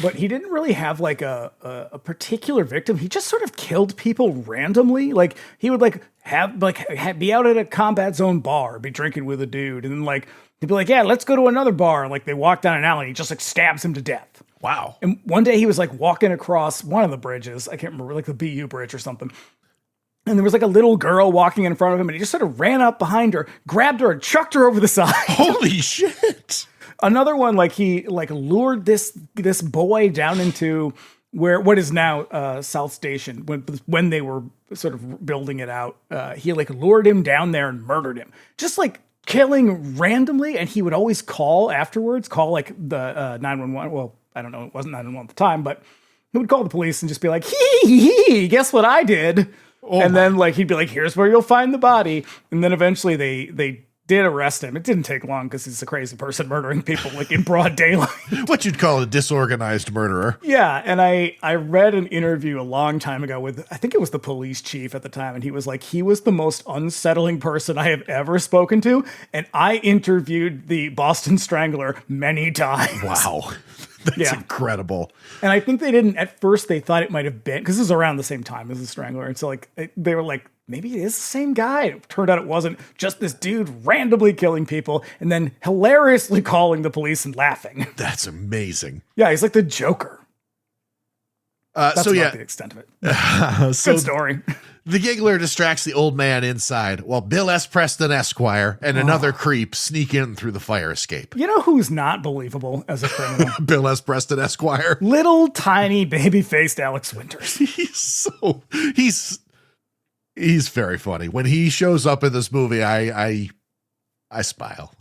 but he didn't really have like a particular victim. He just sort of killed people randomly. Like he would be out at a combat zone bar, be drinking with a dude. And then like, he'd be like, yeah, let's go to another bar. And like they walk down an alley and he just like stabs him to death. Wow. And one day he was like walking across one of the bridges. I can't remember, like the BU bridge or something. And there was like a little girl walking in front of him and he just sort of ran up behind her, grabbed her and chucked her over the side. Holy shit. Another one, like he like lured this boy down into what is now South Station when they were sort of building it out. He like lured him down there and murdered him, just like killing randomly. And he would always call like the 911. Well, I don't know, it wasn't 911 at the time, but he would call the police and just be like, hee, guess what I did? And then like he'd be like, here's where you'll find the body. And then eventually they did arrest him. It didn't take long because he's a crazy person murdering people like in broad daylight. What you'd call a disorganized murderer. Yeah. And I read an interview a long time ago with, I think it was the police chief at the time. And he was like, he was the most unsettling person I have ever spoken to. And I interviewed the Boston Strangler many times. Wow. That's incredible. And I think they didn't, at first they thought it might have been, because this is around the same time as the Strangler. And so like, they were like, maybe it is the same guy. It turned out it wasn't, just this dude randomly killing people and then hilariously calling the police and laughing. That's amazing. Yeah, he's like the Joker. That's not the extent of it. Good story. The Giggler distracts the old man inside while Bill S. Preston Esquire and another creep sneak in through the fire escape. You know who's not believable as a criminal? Bill S. Preston Esquire. Little tiny baby-faced Alex Winters. He's very funny. When he shows up in this movie, I smile.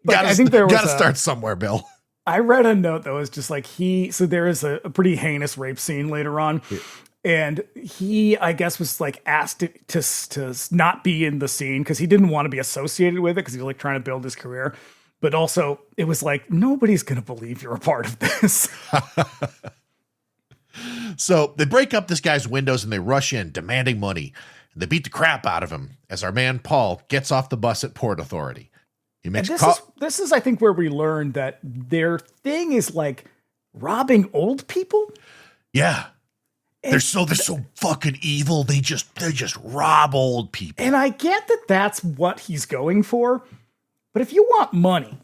I think there was gotta start somewhere, Bill. I read a note that was just like so there is a pretty heinous rape scene later on. Yeah. And he, I guess, was like asked to not be in the scene because he didn't want to be associated with it because he was like trying to build his career. But also it was like, nobody's going to believe you're a part of this. So they break up this guy's windows and they rush in demanding money. And they beat the crap out of him as our man Paul gets off the bus at Port Authority. He makes this is, I think, where we learned that their thing is like robbing old people. Yeah. They're so fucking evil. They just rob old people. And I get that that's what he's going for. But if you want money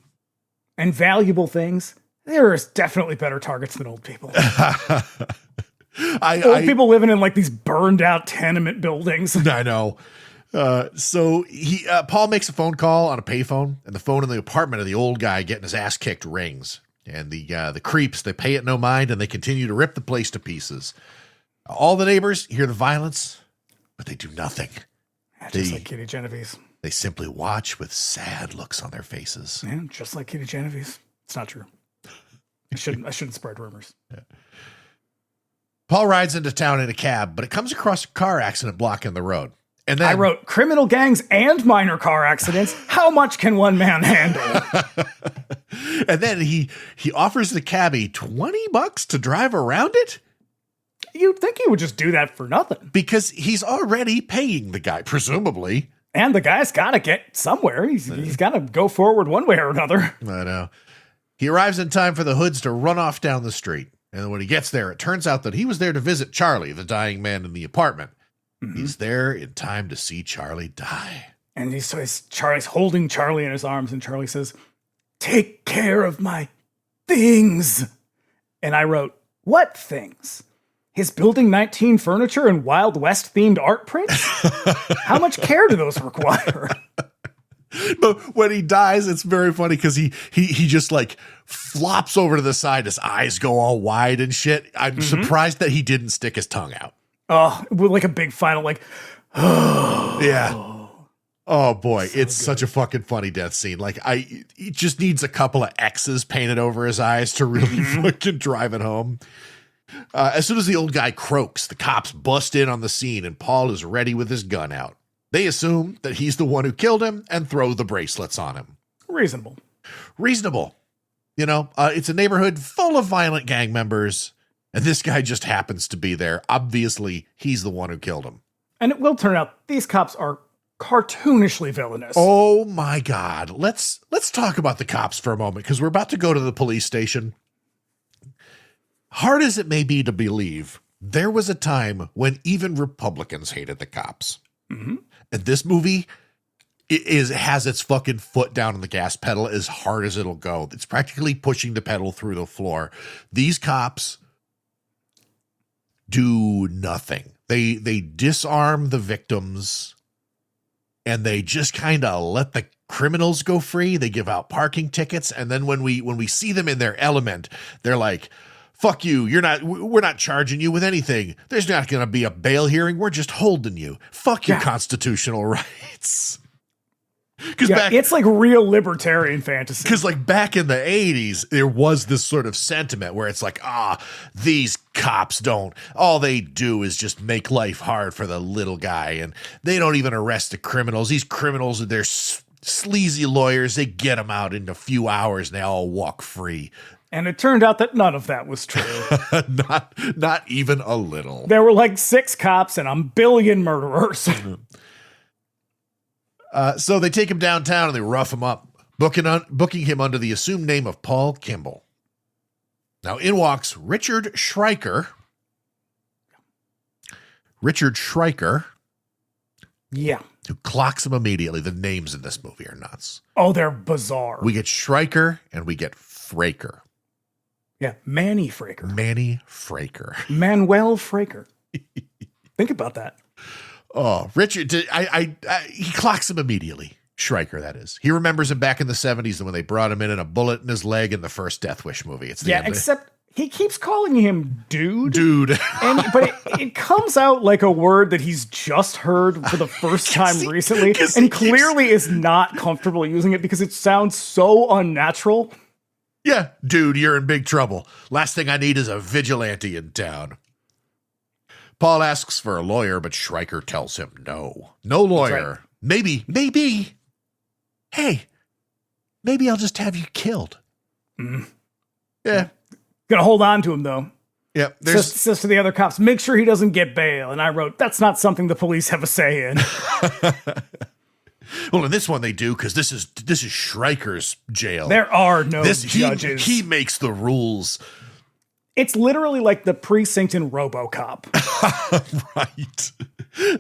and valuable things, there is definitely better targets than old people. Old people living in like these burned out tenement buildings. I know. So Paul makes a phone call on a payphone, and the phone in the apartment of the old guy getting his ass kicked rings. And the creeps, they pay it no mind, and they continue to rip the place to pieces. All the neighbors hear the violence, but they do nothing. Just like Kitty Genovese. They simply watch with sad looks on their faces. Yeah, just like Kitty Genovese. It's not true. I shouldn't spread rumors. Yeah. Paul rides into town in a cab, but it comes across a car accident blocking the road. And then I wrote criminal gangs and minor car accidents. How much can one man handle? And then he offers the cabbie $20 to drive around it. You'd think he would just do that for nothing. Because he's already paying the guy, presumably. And the guy's got to get somewhere. He's got to go forward one way or another. I know. He arrives in time for the hoods to run off down the street. And when he gets there, it turns out that he was there to visit Charlie, the dying man in the apartment. Mm-hmm. He's there in time to see Charlie die. And Charlie's holding Charlie in his arms, and Charlie says, "Take care of my things." And I wrote, "What things? His Building 19 furniture and Wild West themed art prints? How much care do those require?" But when he dies, it's very funny because he just like flops over to the side. His eyes go all wide and shit. I'm surprised that he didn't stick his tongue out. Oh, with like a big final, like, oh. Yeah. Oh boy, so it's good. Such a fucking funny death scene. Like he just needs a couple of X's painted over his eyes to really fucking drive it home. As soon as the old guy croaks, the cops bust in on the scene and Paul is ready with his gun out. They assume that he's the one who killed him and throw the bracelets on him. Reasonable. You know, it's a neighborhood full of violent gang members, and this guy just happens to be there. Obviously, he's the one who killed him. And it will turn out these cops are cartoonishly villainous. Oh my God. Let's talk about the cops for a moment, because we're about to go to the police station. Hard as it may be to believe, there was a time when even Republicans hated the cops. Mm-hmm. And this movie has its fucking foot down on the gas pedal as hard as it'll go. It's practically pushing the pedal through the floor. These cops do nothing. They disarm the victims and they just kind of let the criminals go free. They give out parking tickets. And then when we see them in their element, they're like, "Fuck you. We're not charging you with anything. There's not going to be a bail hearing. We're just holding you. Fuck your constitutional rights." It's like real libertarian fantasy. Because like back in the 80s, there was this sort of sentiment where it's like, these cops all they do is just make life hard for the little guy. And they don't even arrest the criminals. These criminals, they're sleazy lawyers. They get them out in a few hours and they all walk free. And it turned out that none of that was true. Not even a little. There were like 6 cops and a billion murderers. So they take him downtown and they rough him up, booking him under the assumed name of Paul Kimball. Now in walks Richard Schreiker. Yeah. Who clocks him immediately. The names in this movie are nuts. Oh, they're bizarre. We get Schreiker and we get Fraker. Yeah, Manny Fraker. Manuel Fraker. Think about that. Oh, Richard, he clocks him immediately. Schreiker, that is. He remembers him back in the 70s when they brought him in a bullet in his leg in the first Death Wish movie. Except he keeps calling him dude. But it comes out like a word that he's just heard for the first time recently, and clearly is not comfortable using it because it sounds so unnatural. Yeah, dude, you're in big trouble. Last thing I need is a vigilante in town. Paul asks for a lawyer, but Schreiker tells him no. No lawyer. Right. Maybe. Hey, maybe I'll just have you killed. Mm. Yeah. Gonna hold on to him, though. Yeah. Says to the other cops, make sure he doesn't get bail. And I wrote, that's not something the police have a say in. Well, in this one they do, because this is Schreiker's jail. There are no judges. He makes the rules. It's literally like the precinct in RoboCop. Right.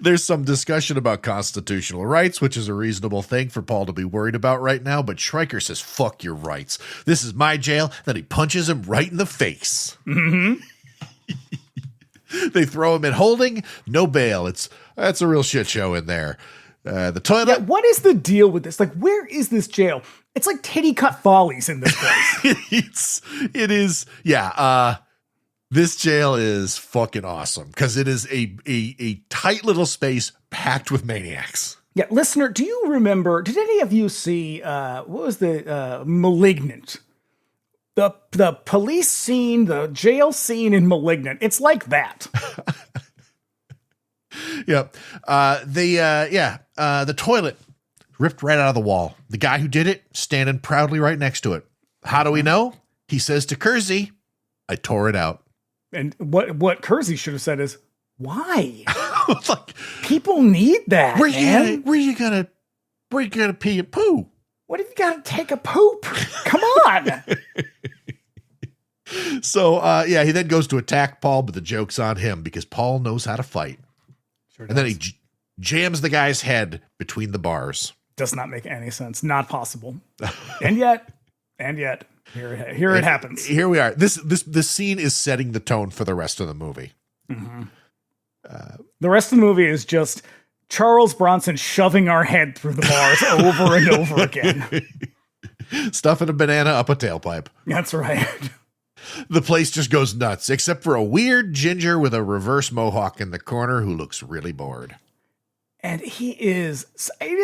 There's some discussion about constitutional rights, which is a reasonable thing for Paul to be worried about right now, but Stryker says, fuck your rights. This is my jail. Then he punches him right in the face. Mm-hmm. They throw him in holding, no bail. That's a real shit show in there. The toilet. Yeah, what is the deal with this? Like, where is this jail? It's like Titty Cut Follies in this place. It is. Yeah. This jail is fucking awesome because it is a tight little space packed with maniacs. Yeah, listener, do you remember? Did any of you see what was the Malignant? The police scene, the jail scene in Malignant. It's like that. Yep. The toilet ripped right out of the wall. The guy who did it standing proudly right next to it. How do we know? He says to Kersey, "I tore it out." And what Kersey should have said is, "Why? Like, people need that. Where you gonna pee and poo? What if you gotta take a poop? Come on." So, he then goes to attack Paul, but the joke's on him because Paul knows how to fight. Sure and then he jams the guy's head between the bars. Does not make any sense. Not possible. and yet, here it happens. Here we are. This scene is setting the tone for the rest of the movie. Mm-hmm. The rest of the movie is just Charles Bronson shoving our head through the bars over and over again. Stuffing a banana up a tailpipe. That's right. The place just goes nuts, except for a weird ginger with a reverse mohawk in the corner who looks really bored. And it is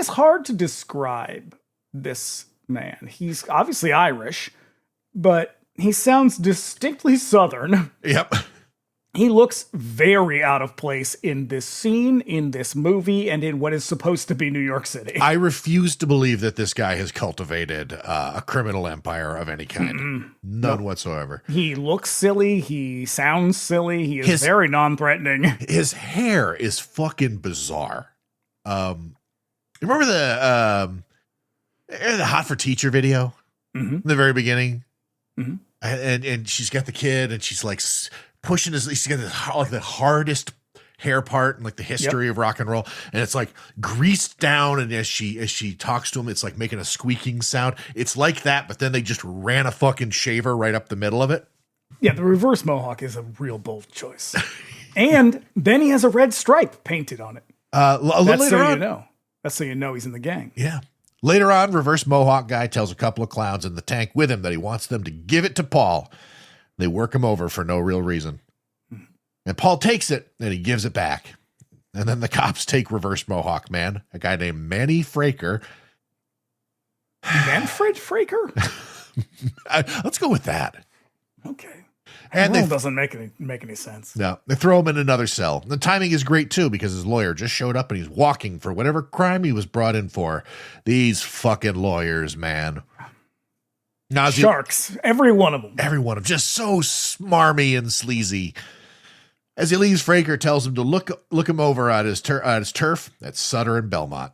hard to describe this man. He's obviously Irish, but he sounds distinctly Southern. Yep. He looks very out of place in this scene, in this movie, and in what is supposed to be New York City. I refuse to believe that this guy has cultivated a criminal empire of any kind. Mm-mm. None whatsoever. He looks silly. He sounds silly. He is very non-threatening. His hair is fucking bizarre. Remember the Hot for Teacher video? Mm-hmm. In the very beginning? Mm-hmm. And she's got the kid and she's like pushing she's got the hardest hair part in like the history of rock and roll. And it's like greased down. And as she talks to him, it's like making a squeaking sound. It's like that, but then they just ran a fucking shaver right up the middle of it. Yeah, the reverse mohawk is a real bold choice. And then he has a red stripe painted on it. That's so you know. That's so you know he's in the gang. Yeah. Later on, reverse mohawk guy tells a couple of clowns in the tank with him that he wants them to give it to Paul. They work him over for no real reason. And Paul takes it and he gives it back. And then the cops take reverse mohawk man, a guy named Manny Fraker. Manfred Fraker? Let's go with that. Okay. And it doesn't make any sense. No, they throw him in another cell. The timing is great too because his lawyer just showed up and he's walking for whatever crime he was brought in for. These fucking lawyers, man. Sharks, every one of them. Every one of them, just so smarmy and sleazy. As he leaves, Fraker tells him to look him over at his turf at Sutter and Belmont.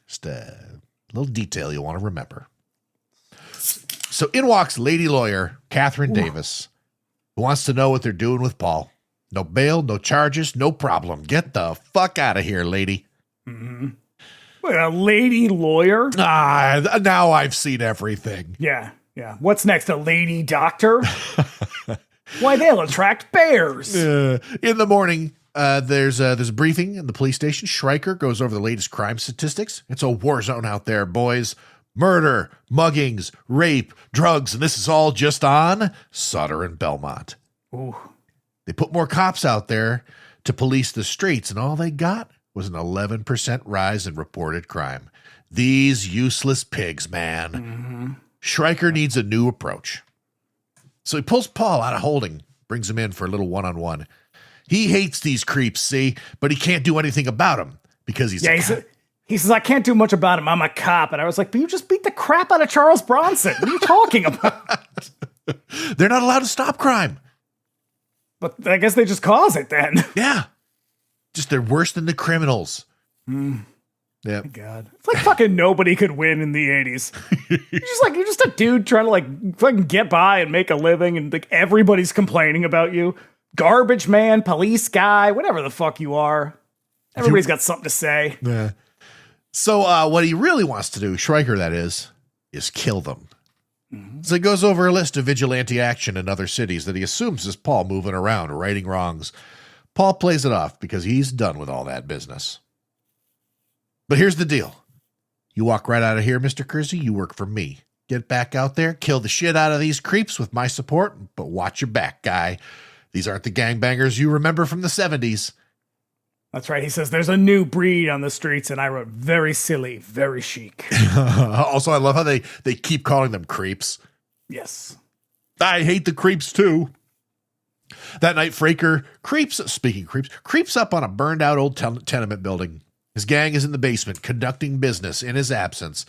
Just a little detail you'll want to remember. So in walks lady lawyer, Catherine Davis, who wants to know what they're doing with Paul. No bail, no charges, no problem. Get the fuck out of here, lady. Mm-hmm. Wait, a lady lawyer? Now I've seen everything. Yeah. What's next? A lady doctor? Why, they'll attract bears. In the morning, there's a briefing in the police station. Stryker goes over the latest crime statistics. It's a war zone out there, boys. Murder, muggings, rape, drugs, and this is all just on Sutter and Belmont. Ooh. They put more cops out there to police the streets, and all they got was an 11% rise in reported crime. These useless pigs, man. Mm-hmm. Stryker needs a new approach. So he pulls Paul out of holding, brings him in for a little one-on-one. He hates these creeps, see, but he can't do anything about them because he's he says, I can't do much about him. I'm a cop. And I was like, but you just beat the crap out of Charles Bronson. What are you talking about? They're not allowed to stop crime. But I guess they just cause it then. Yeah. Just they're worse than the criminals. Mm. Yep. God, it's like fucking nobody could win in the 80s. You're just a dude trying to like fucking get by and make a living, and like everybody's complaining about you. Garbage man, police guy, whatever the fuck you are. Everybody's got something to say. Yeah. So what he really wants to do, Schreiker that is kill them. Mm-hmm. So he goes over a list of vigilante action in other cities that he assumes is Paul moving around, righting wrongs. Paul plays it off because he's done with all that business. But here's the deal. You walk right out of here, Mr. Kersey. You work for me. Get back out there, kill the shit out of these creeps with my support, but watch your back, guy. These aren't the gangbangers you remember from the 70s. That's right. He says there's a new breed on the streets, and I wrote very silly, very chic. Also, I love how they keep calling them creeps. Yes. I hate the creeps, too. That night, Fraker creeps up on a burned out old tenement building. His gang is in the basement, conducting business in his absence,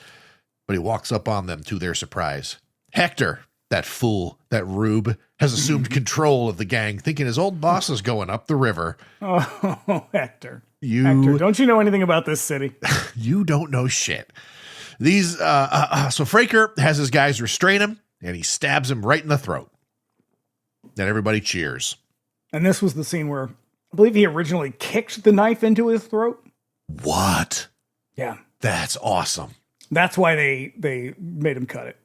but he walks up on them to their surprise. Hector, that fool, that rube, has assumed control of the gang, thinking his old boss is going up the river. Oh, Hector. Hector, don't you know anything about this city? You don't know shit. So Fraker has his guys restrain him, and he stabs him right in the throat. Then everybody cheers. And this was the scene where I believe he originally kicked the knife into his throat. What? Yeah. That's awesome. That's why they made him cut it.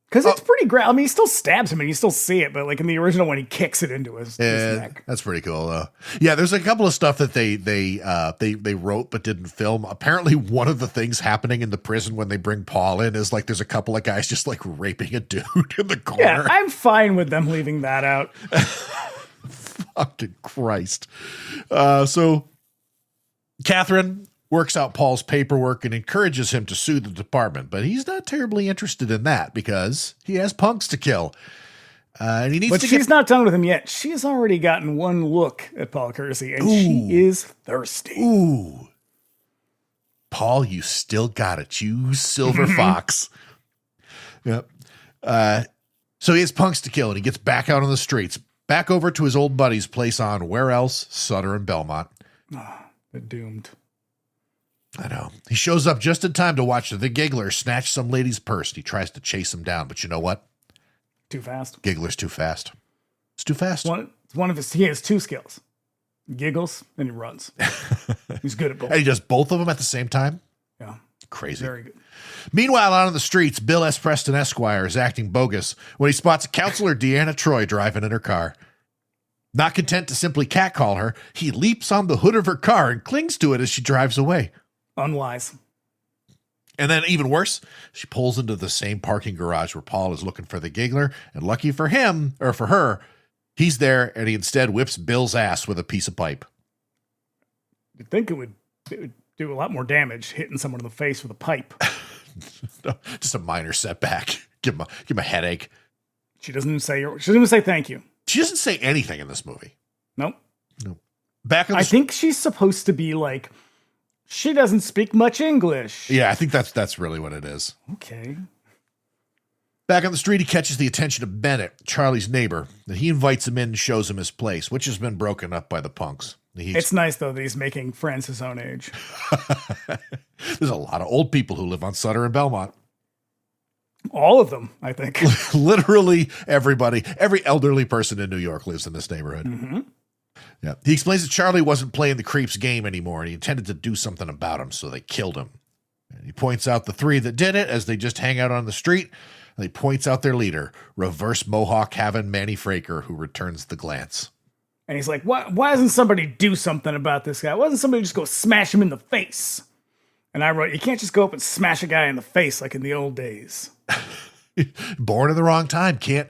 Because it's pretty great. I mean, he still stabs him and you still see it, but like in the original one, he kicks it into his neck. That's pretty cool, though. Yeah, there's a couple of stuff that they wrote but didn't film. Apparently, one of the things happening in the prison when they bring Paul in is like there's a couple of guys just like raping a dude in the corner. Yeah, I'm fine with them leaving that out. Fucking Christ. So Catherine works out Paul's paperwork and encourages him to sue the department, but he's not terribly interested in that because he has punks to kill. And he needs but she's not done with him yet. She's already gotten one look at Paul Kersey, and she is thirsty. Ooh. Paul, you still got it. You silver fox. Yep. So he has punks to kill, and he gets back out on the streets, back over to his old buddy's place on, where else? Sutter and Belmont. They're doomed. I know. He shows up just in time to watch the giggler snatch some lady's purse. He tries to chase him down, but you know what? Too fast. Giggler's too fast. It's too fast. He has two skills. He giggles and he runs. He's good at both. And he does both of them at the same time? Yeah. Crazy. Very good. Meanwhile, out on the streets, Bill S. Preston Esquire is acting bogus when he spots Counselor Deanna Troy driving in her car. Not content to simply catcall her, he leaps on the hood of her car and clings to it as she drives away. Unwise. And then even worse, she pulls into the same parking garage where Paul is looking for the giggler, and lucky for him, or for her, he's there, and he instead whips Bill's ass with a piece of pipe. You'd think it would do a lot more damage hitting someone in the face with a pipe. No, just a minor setback. Give him a headache. She doesn't even say thank you. She doesn't say anything in this movie. Nope. No. I think she's supposed to be like, she doesn't speak much English. Yeah, I think that's really what it is. Okay. Back on the street, he catches the attention of Bennett, Charlie's neighbor, and he invites him in and shows him his place, which has been broken up by the punks. It's nice, though, that he's making friends his own age. There's a lot of old people who live on Sutter and Belmont. All of them, I think. Literally everybody, every elderly person in New York lives in this neighborhood. Mm-hmm. Yeah. He explains that Charlie wasn't playing the creep's game anymore, and he intended to do something about him, so they killed him. And he points out the three that did it as they just hang out on the street, and he points out their leader, reverse Mohawk having Manny Fraker, who returns the glance. And he's like, why doesn't somebody do something about this guy? Why doesn't somebody just go smash him in the face? And I wrote, you can't just go up and smash a guy in the face like in the old days. Born in the wrong time. Can't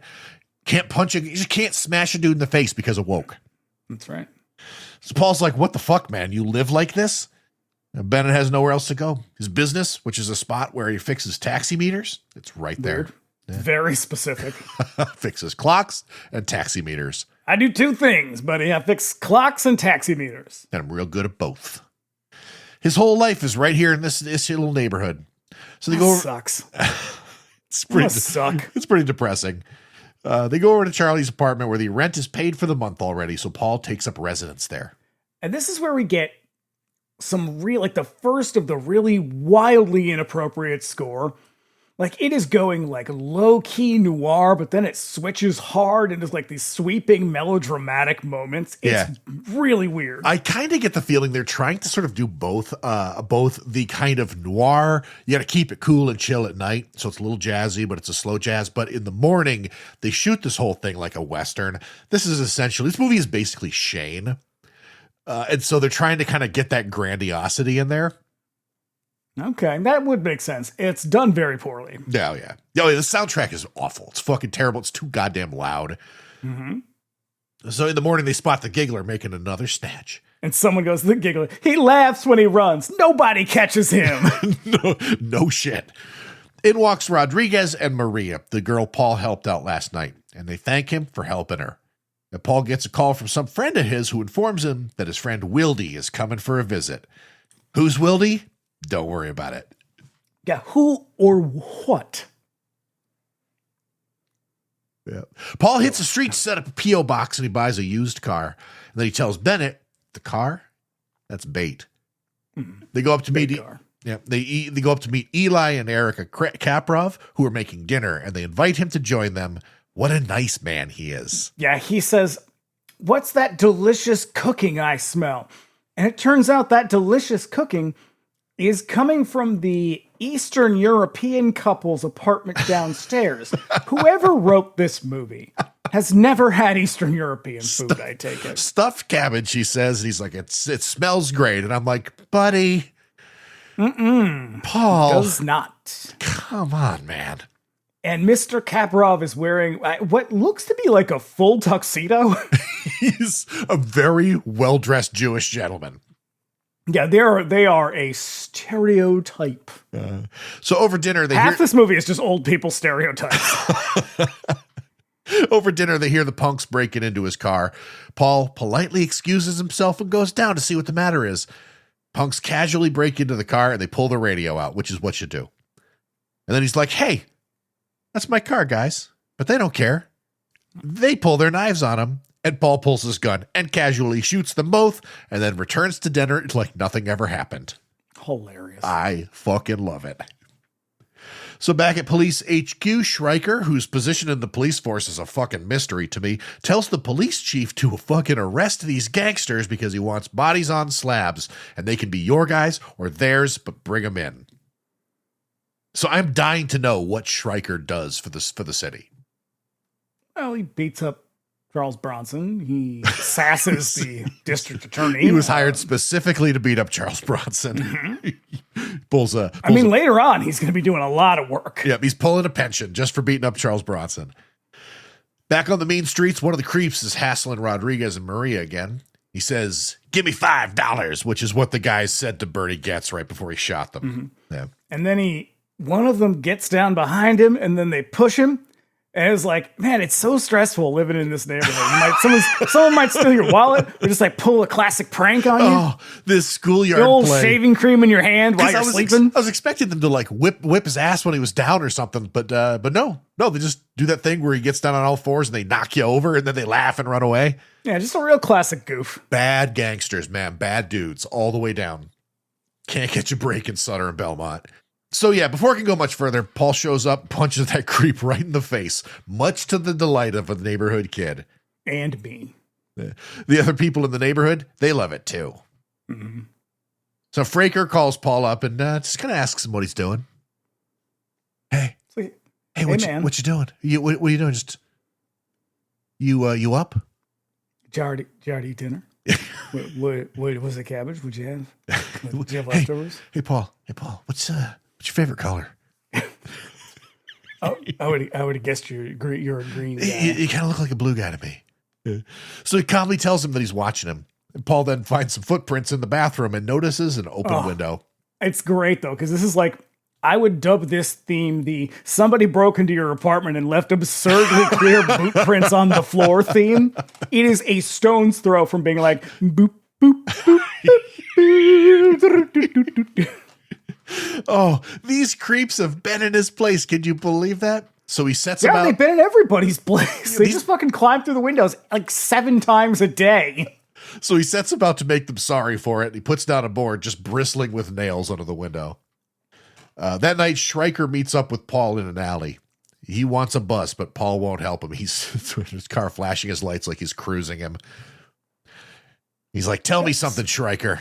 punch you just can't smash a dude in the face because of woke. That's right. So Paul's like, what the fuck, man? You live like this? And Bennett has nowhere else to go. His business, which is a spot where he fixes taxi meters, it's right there. Yeah. Very specific. Fixes clocks and taxi meters. I do two things, buddy. I fix clocks and taxi meters. And I'm real good at both. His whole life is right here in this little neighborhood. So they go over. Sucks. It's pretty depressing. They go over to Charlie's apartment where the rent is paid for the month already, so Paul takes up residence there. And this is where we get some real, like the first of the really wildly inappropriate score. Like it is going like low key noir, but then it switches hard into like these sweeping melodramatic moments. It's really weird. I kind of get the feeling they're trying to sort of do both the kind of noir. You got to keep it cool and chill at night. So it's a little jazzy, but it's a slow jazz. But in the morning, they shoot this whole thing like a Western. This movie is basically Shane. And so they're trying to kind of get that grandiosity in there. Okay, that would make sense. It's done very poorly. Yeah. The soundtrack is awful. It's fucking terrible. It's too goddamn loud. Mm-hmm. So in the morning, they spot the giggler making another snatch. And someone goes to the giggler. He laughs when he runs. Nobody catches him. No shit. In walks Rodriguez and Maria, the girl Paul helped out last night, and they thank him for helping her. And Paul gets a call from some friend of his who informs him that his friend Wildy is coming for a visit. Who's Wildy? Don't worry about it. Yeah, who or what? Yeah. Paul hits the street to set up a P.O. box and he buys a used car. And then he tells Bennett, the car? That's bait. They go up to meet they go up to meet Eli and Erica Kaprov, who are making dinner, and they invite him to join them. What a nice man he is. Yeah, he says, "What's that delicious cooking I smell?" And it turns out that delicious cooking is coming from the Eastern European couple's apartment downstairs. Whoever wrote this movie has never had Eastern European food, I take it. Stuffed cabbage, he says. And he's like, it smells great. And I'm like, buddy. Paul. Does not. Come on, man. And Mr. Kaprov is wearing what looks to be like a full tuxedo. He's a very well-dressed Jewish gentleman. Yeah, they are a stereotype. So over dinner, half this movie is just old people stereotypes. Over dinner, they hear the punks breaking into his car. Paul politely excuses himself and goes down to see what the matter is. Punks casually break into the car and they pull the radio out, which is what you do. And then he's like, "Hey, that's my car, guys." But they don't care. They pull their knives on him. And Paul pulls his gun and casually shoots them both and then returns to dinner like nothing ever happened. Hilarious. I fucking love it. So back at police HQ, Schreiker, whose position in the police force is a fucking mystery to me, tells the police chief to fucking arrest these gangsters because he wants bodies on slabs and they can be your guys or theirs, but bring them in. So I'm dying to know what Schreiker does for the city. Well, he beats up Charles Bronson. He sasses the district attorney. He was hired specifically to beat up Charles Bronson. Mm-hmm. I mean, later on, he's going to be doing a lot of work. Yep, he's pulling a pension just for beating up Charles Bronson. Back on the mean streets, one of the creeps is hassling Rodriguez and Maria again. He says, "Give me $5, which is what the guys said to Bertie Getz right before he shot them. Mm-hmm. Yeah. And then one of them gets down behind him, and then they push him. And it was like, man, it's so stressful living in this neighborhood. Someone might steal your wallet or just like pull a classic prank on you. Oh, this schoolyard the old play. Shaving cream in your hand while you're sleeping. I was expecting them to like whip his ass when he was down or something, but no, they just do that thing where he gets down on all fours and they knock you over and then they laugh and run away. Yeah, just a real classic goof. Bad gangsters, man, bad dudes all the way down. Can't catch a break in Sutter and Belmont. So yeah, before it can go much further, Paul shows up, punches that creep right in the face, much to the delight of a neighborhood kid. And me. The other people in the neighborhood, they love it too. Mm-hmm. So Fraker calls Paul up and just kind of asks him what he's doing. Hey, what you doing? What are you doing? Just you up? Did you already eat dinner? what was it? Cabbage? Would you have? Did you have leftovers? Hey, Paul. What's your favorite color? Oh, I would have guessed you're a green guy. You kind of look like a blue guy to me. Yeah. So he calmly tells him that he's watching him. And Paul then finds some footprints in the bathroom and notices an open window. It's great, though, because this is like, I would dub this theme the somebody broke into your apartment and left absurdly clear boot prints on the floor theme. It is a stone's throw from being like, boop, boop, boop, boop. Oh, these creeps have been in his place. Can you believe that? So he sets them out. They've been in everybody's place. They just fucking climb through the windows like 7 times a day. So he sets about to make them sorry for it. He puts down a board just bristling with nails under the window. That night, Schreiker meets up with Paul in an alley. He wants a bus, but Paul won't help him. He's in his car flashing his lights like he's cruising him. He's like, tell me something, Schreiker.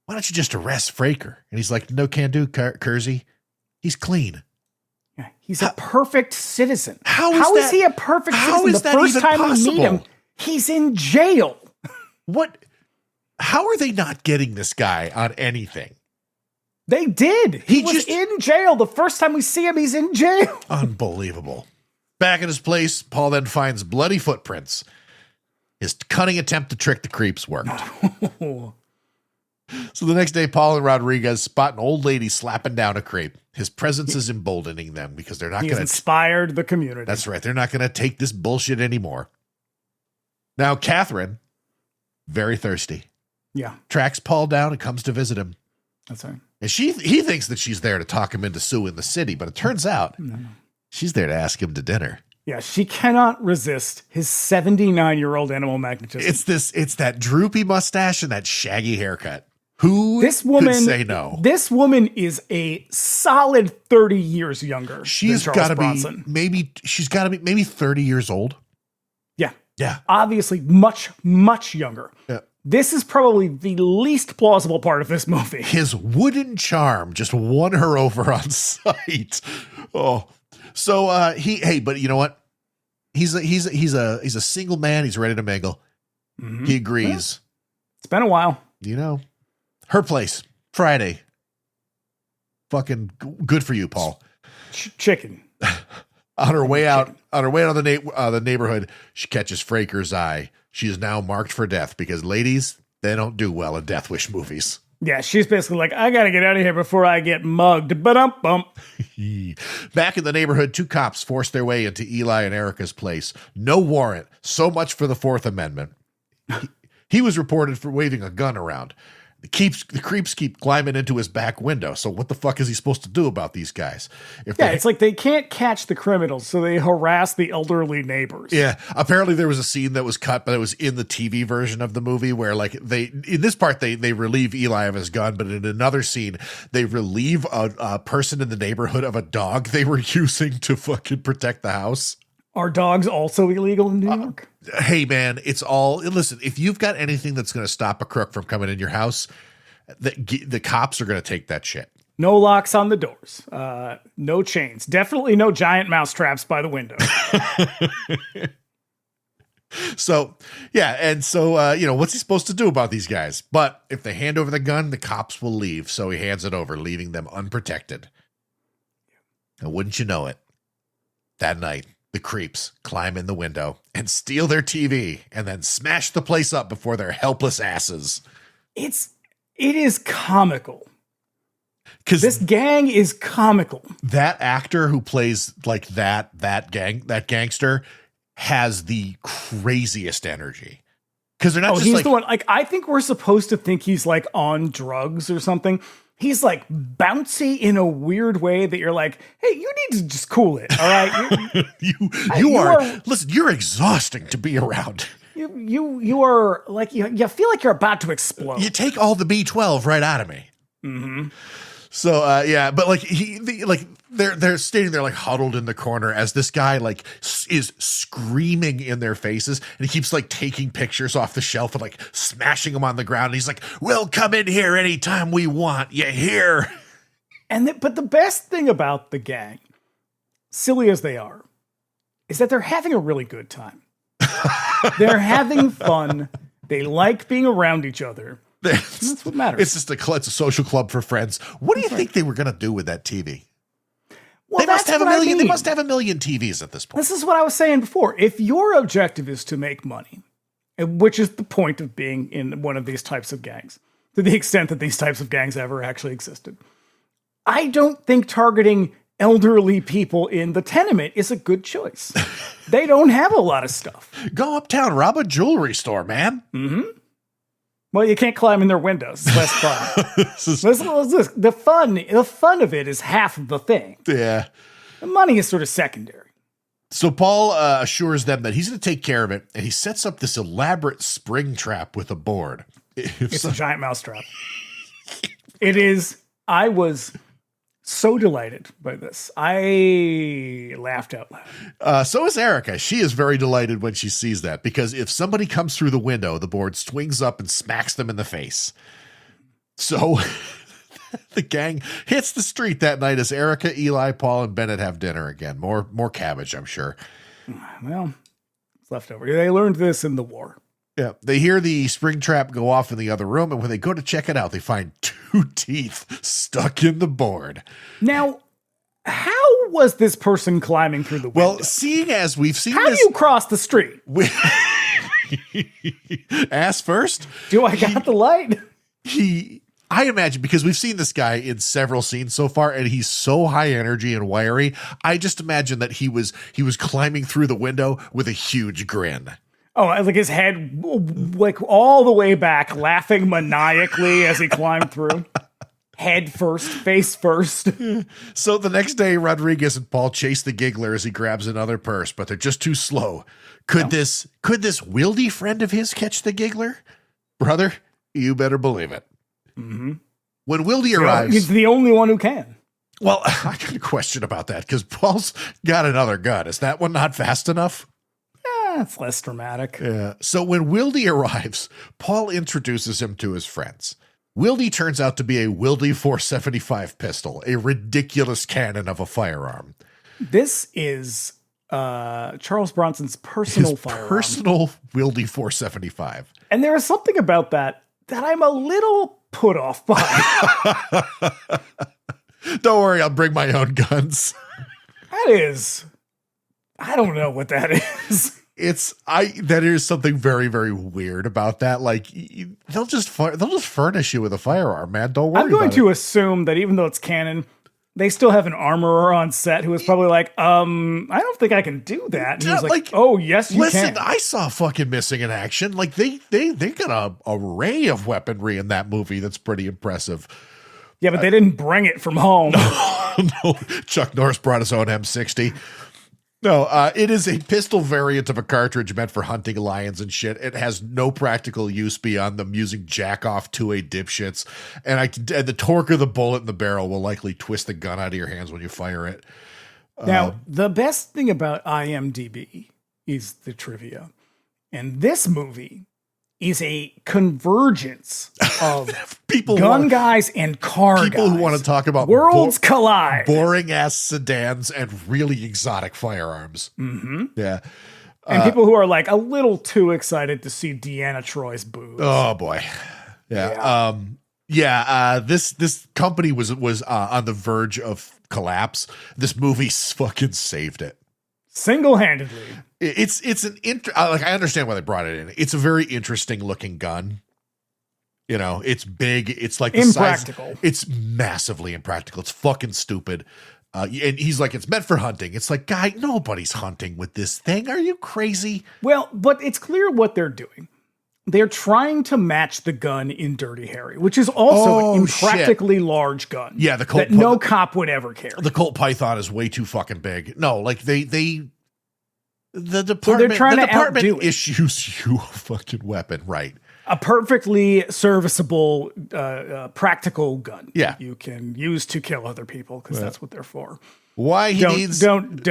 Why don't you just arrest Fraker? And he's like, no can do, Kersey. He's clean. Yeah, he's a perfect citizen. How is he a perfect citizen? How is the that first even time possible? we meet him, he's in jail. What? How are they not getting this guy on anything? They did. He was in jail. The first time we see him, he's in jail. Unbelievable. Back at his place, Paul then finds bloody footprints. His cunning attempt to trick the creeps worked. So the next day, Paul and Rodriguez spot an old lady slapping down a creep. His presence is emboldening them because they're not going to... inspired the community. That's right. They're not going to take this bullshit anymore. Now, Catherine, very thirsty. Yeah. Tracks Paul down and comes to visit him. That's right. And he thinks that she's there to talk him into suing the city, but it turns out she's there to ask him to dinner. Yeah, she cannot resist his 79-year-old animal magnetism. It's that droopy mustache and that shaggy haircut. Who could say no? This woman is a solid 30 years younger. She's got to be maybe 30 years old. Yeah. Yeah. Obviously much, much younger. Yeah. This is probably the least plausible part of this movie. His wooden charm just won her over on sight. Oh, so but you know what? He's a single man. He's ready to mingle. Mm-hmm. He agrees. It's been a while. You know, her place Friday. Fucking good for you, Paul. Chicken. On her way out of the neighborhood, she catches Fraker's eye. She is now marked for death because ladies, they don't do well in Death Wish movies. Yeah, she's basically like, I got to get out of here before I get mugged. Ba-dum-bum. Back in the neighborhood, two cops force their way into Eli and Erica's place. No warrant. So much for the Fourth Amendment. He was reported for waving a gun around. The creeps keep climbing into his back window. So what the fuck is he supposed to do about these guys? It's like they can't catch the criminals, so they harass the elderly neighbors. Yeah. Apparently there was a scene that was cut, but it was in the TV version of the movie where like in this part, they relieve Eli of his gun, but in another scene, they relieve a person in the neighborhood of a dog they were using to fucking protect the house. Are dogs also illegal in New York? Hey, man, listen, if you've got anything that's going to stop a crook from coming in your house, the cops are going to take that shit. No locks on the doors. No chains. Definitely no giant mouse traps by the window. So, yeah. And so, what's he supposed to do about these guys? But if they hand over the gun, the cops will leave. So he hands it over, leaving them unprotected. And wouldn't you know it, that night, the creeps climb in the window and steal their TV and then smash the place up before their helpless asses. It is comical. Because this gang is comical. That actor who plays like that gangster has the craziest energy. Because they're not just he's the one. Like, I think we're supposed to think he's like on drugs or something. He's like bouncy in a weird way that you're like, hey, you need to just cool it. All right. Listen, you're exhausting to be around. You are like, you feel like you're about to explode. You take all the B12 right out of me. Mm-hmm. So, but like they're standing there like huddled in the corner as this guy like is screaming in their faces, and he keeps like taking pictures off the shelf and like smashing them on the ground. And he's like, "We'll come in here anytime we want. You hear?" But the best thing about the gang, silly as they are, is that they're having a really good time. They're having fun. They like being around each other. That's what matters. It's just it's a social club for friends. What do you think they were going to do with that TV? Well, they must have a million. They must have a million TVs at this point. This is what I was saying before. If your objective is to make money, which is the point of being in one of these types of gangs, to the extent that these types of gangs ever actually existed, I don't think targeting elderly people in the tenement is a good choice. They don't have a lot of stuff. Go uptown, rob a jewelry store, man. Mm-hmm. Well, you can't climb in their windows. It's less fun. The fun of it is half of the thing. Yeah. The money is sort of secondary. So Paul assures them that he's going to take care of it, and he sets up this elaborate spring trap with a board. It's a giant mousetrap. It is. I was so delighted by this. I laughed out loud. So is Erica. She is very delighted when she sees that, because if somebody comes through the window, the board swings up and smacks them in the face. So the gang hits the street that night as Erica, Eli, Paul, and Bennett have dinner again. More cabbage, I'm sure. Well, it's left over. They learned this in the war. Yeah, they hear the spring trap go off in the other room, and when they go to check it out, they find 2 teeth stuck in the board. Now, how was this person climbing through the window? Well, seeing as we've seen how this... do you cross the street? Ass first? Do I got the light? I imagine, because we've seen this guy in several scenes so far, and he's so high energy and wiry, I just imagine that he was climbing through the window with a huge grin. Oh, like his head, like all the way back, laughing maniacally as he climbed through. Head first, face first. So the next day, Rodriguez and Paul chase the giggler as he grabs another purse, but they're just too slow. Could this wieldy friend of his catch the giggler? Brother, you better believe it. Mm-hmm. When Wildy arrives... He's the only one who can. Well, I got a question about that, because Paul's got another gun. Is that one not fast enough? It's less dramatic. Yeah. So when Wildy arrives, Paul introduces him to his friends. Wildy turns out to be a Wildy 475 pistol, a ridiculous cannon of a firearm. This is Charles Bronson's personal firearm. Personal Wildy 475. And there is something about that I'm a little put off by. Don't worry, I'll bring my own guns. That is... I don't know what that is. That is something very, very weird about that. Like, they'll just furnish you with a firearm, man. Don't worry. I'm going to assume that even though it's canon, they still have an armorer on set who is probably like, I don't think I can do that. And he's like, oh yes, you can. Listen, I saw fucking Missing in Action. Like they got a array of weaponry in that movie that's pretty impressive. Yeah, but they didn't bring it from home. No, Chuck Norris brought his own M60. No, it is a pistol variant of a cartridge meant for hunting lions and shit. It has no practical use beyond them using jack-off 2A dipshits. And the torque of the bullet in the barrel will likely twist the gun out of your hands when you fire it. Now, the best thing about IMDb is the trivia. And this movie is a convergence of guys and car guys. People who want to talk about worlds collide. Boring ass sedans and really exotic firearms. Mm-hmm. Yeah. And people who are like a little too excited to see Deanna Troy's boobs. Oh boy. Yeah. This company was on the verge of collapse. This movie fucking saved it. Single-handedly. I understand why they brought it in. It's a very interesting looking gun. You know, it's big. It's like impractical. It's massively impractical. It's fucking stupid. And he's like, it's meant for hunting. It's like, guy, nobody's hunting with this thing. Are you crazy? Well, but it's clear what they're doing. They're trying to match the gun in Dirty Harry, which is also an impractically large gun. Yeah, the Colt that no cop would ever carry. The Colt Python is way too fucking big. No, like the department, they're trying to outdo it. Issues you a fucking weapon, right? A perfectly serviceable, practical gun. Yeah, you can use to kill other people because that's what they're for. Why he needs don't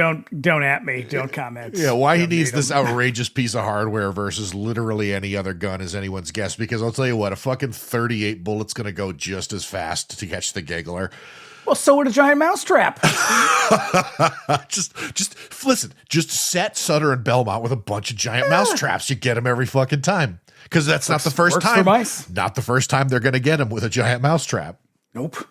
at me. Don't comment. Yeah, why he needs this outrageous piece of hardware versus literally any other gun is anyone's guess. Because I'll tell you what, a fucking 38 bullet's going to go just as fast to catch the giggler. Well, so would a giant mousetrap. just listen. Just set Sutter and Belmont with a bunch of giant mousetraps. You get them every fucking time. Because that's not the first time. Not the first time they're going to get him with a giant mousetrap. Nope.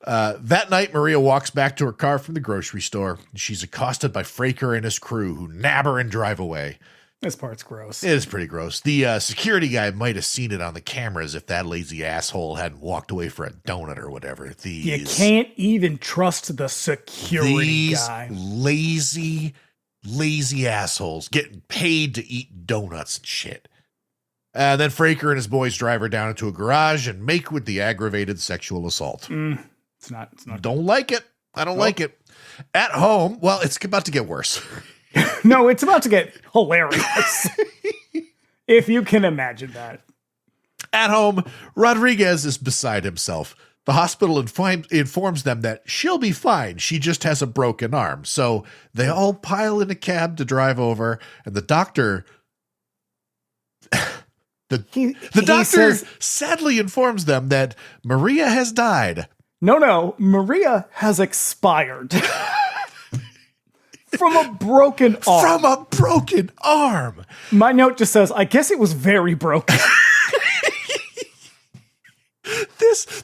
That night, Maria walks back to her car from the grocery store. She's accosted by Fraker and his crew, who nab her and drive away. This part's gross. It is pretty gross. The security guy might have seen it on the cameras if that lazy asshole hadn't walked away for a donut or whatever. You can't even trust the security guy. Lazy assholes getting paid to eat donuts and shit. Then Fraker and his boys drive her down into a garage and make with the aggravated sexual assault. It's not. Don't like it. I don't like it. At home, well, it's about to get worse. No, it's about to get hilarious. If you can imagine that. At home, Rodriguez is beside himself. The hospital informs them that she'll be fine. She just has a broken arm. So they all pile in a cab to drive over, and the doctor... The doctor says, sadly informs them that Maria has died. No, Maria has expired. From a broken arm. From a broken arm. My note just says, I guess it was very broken.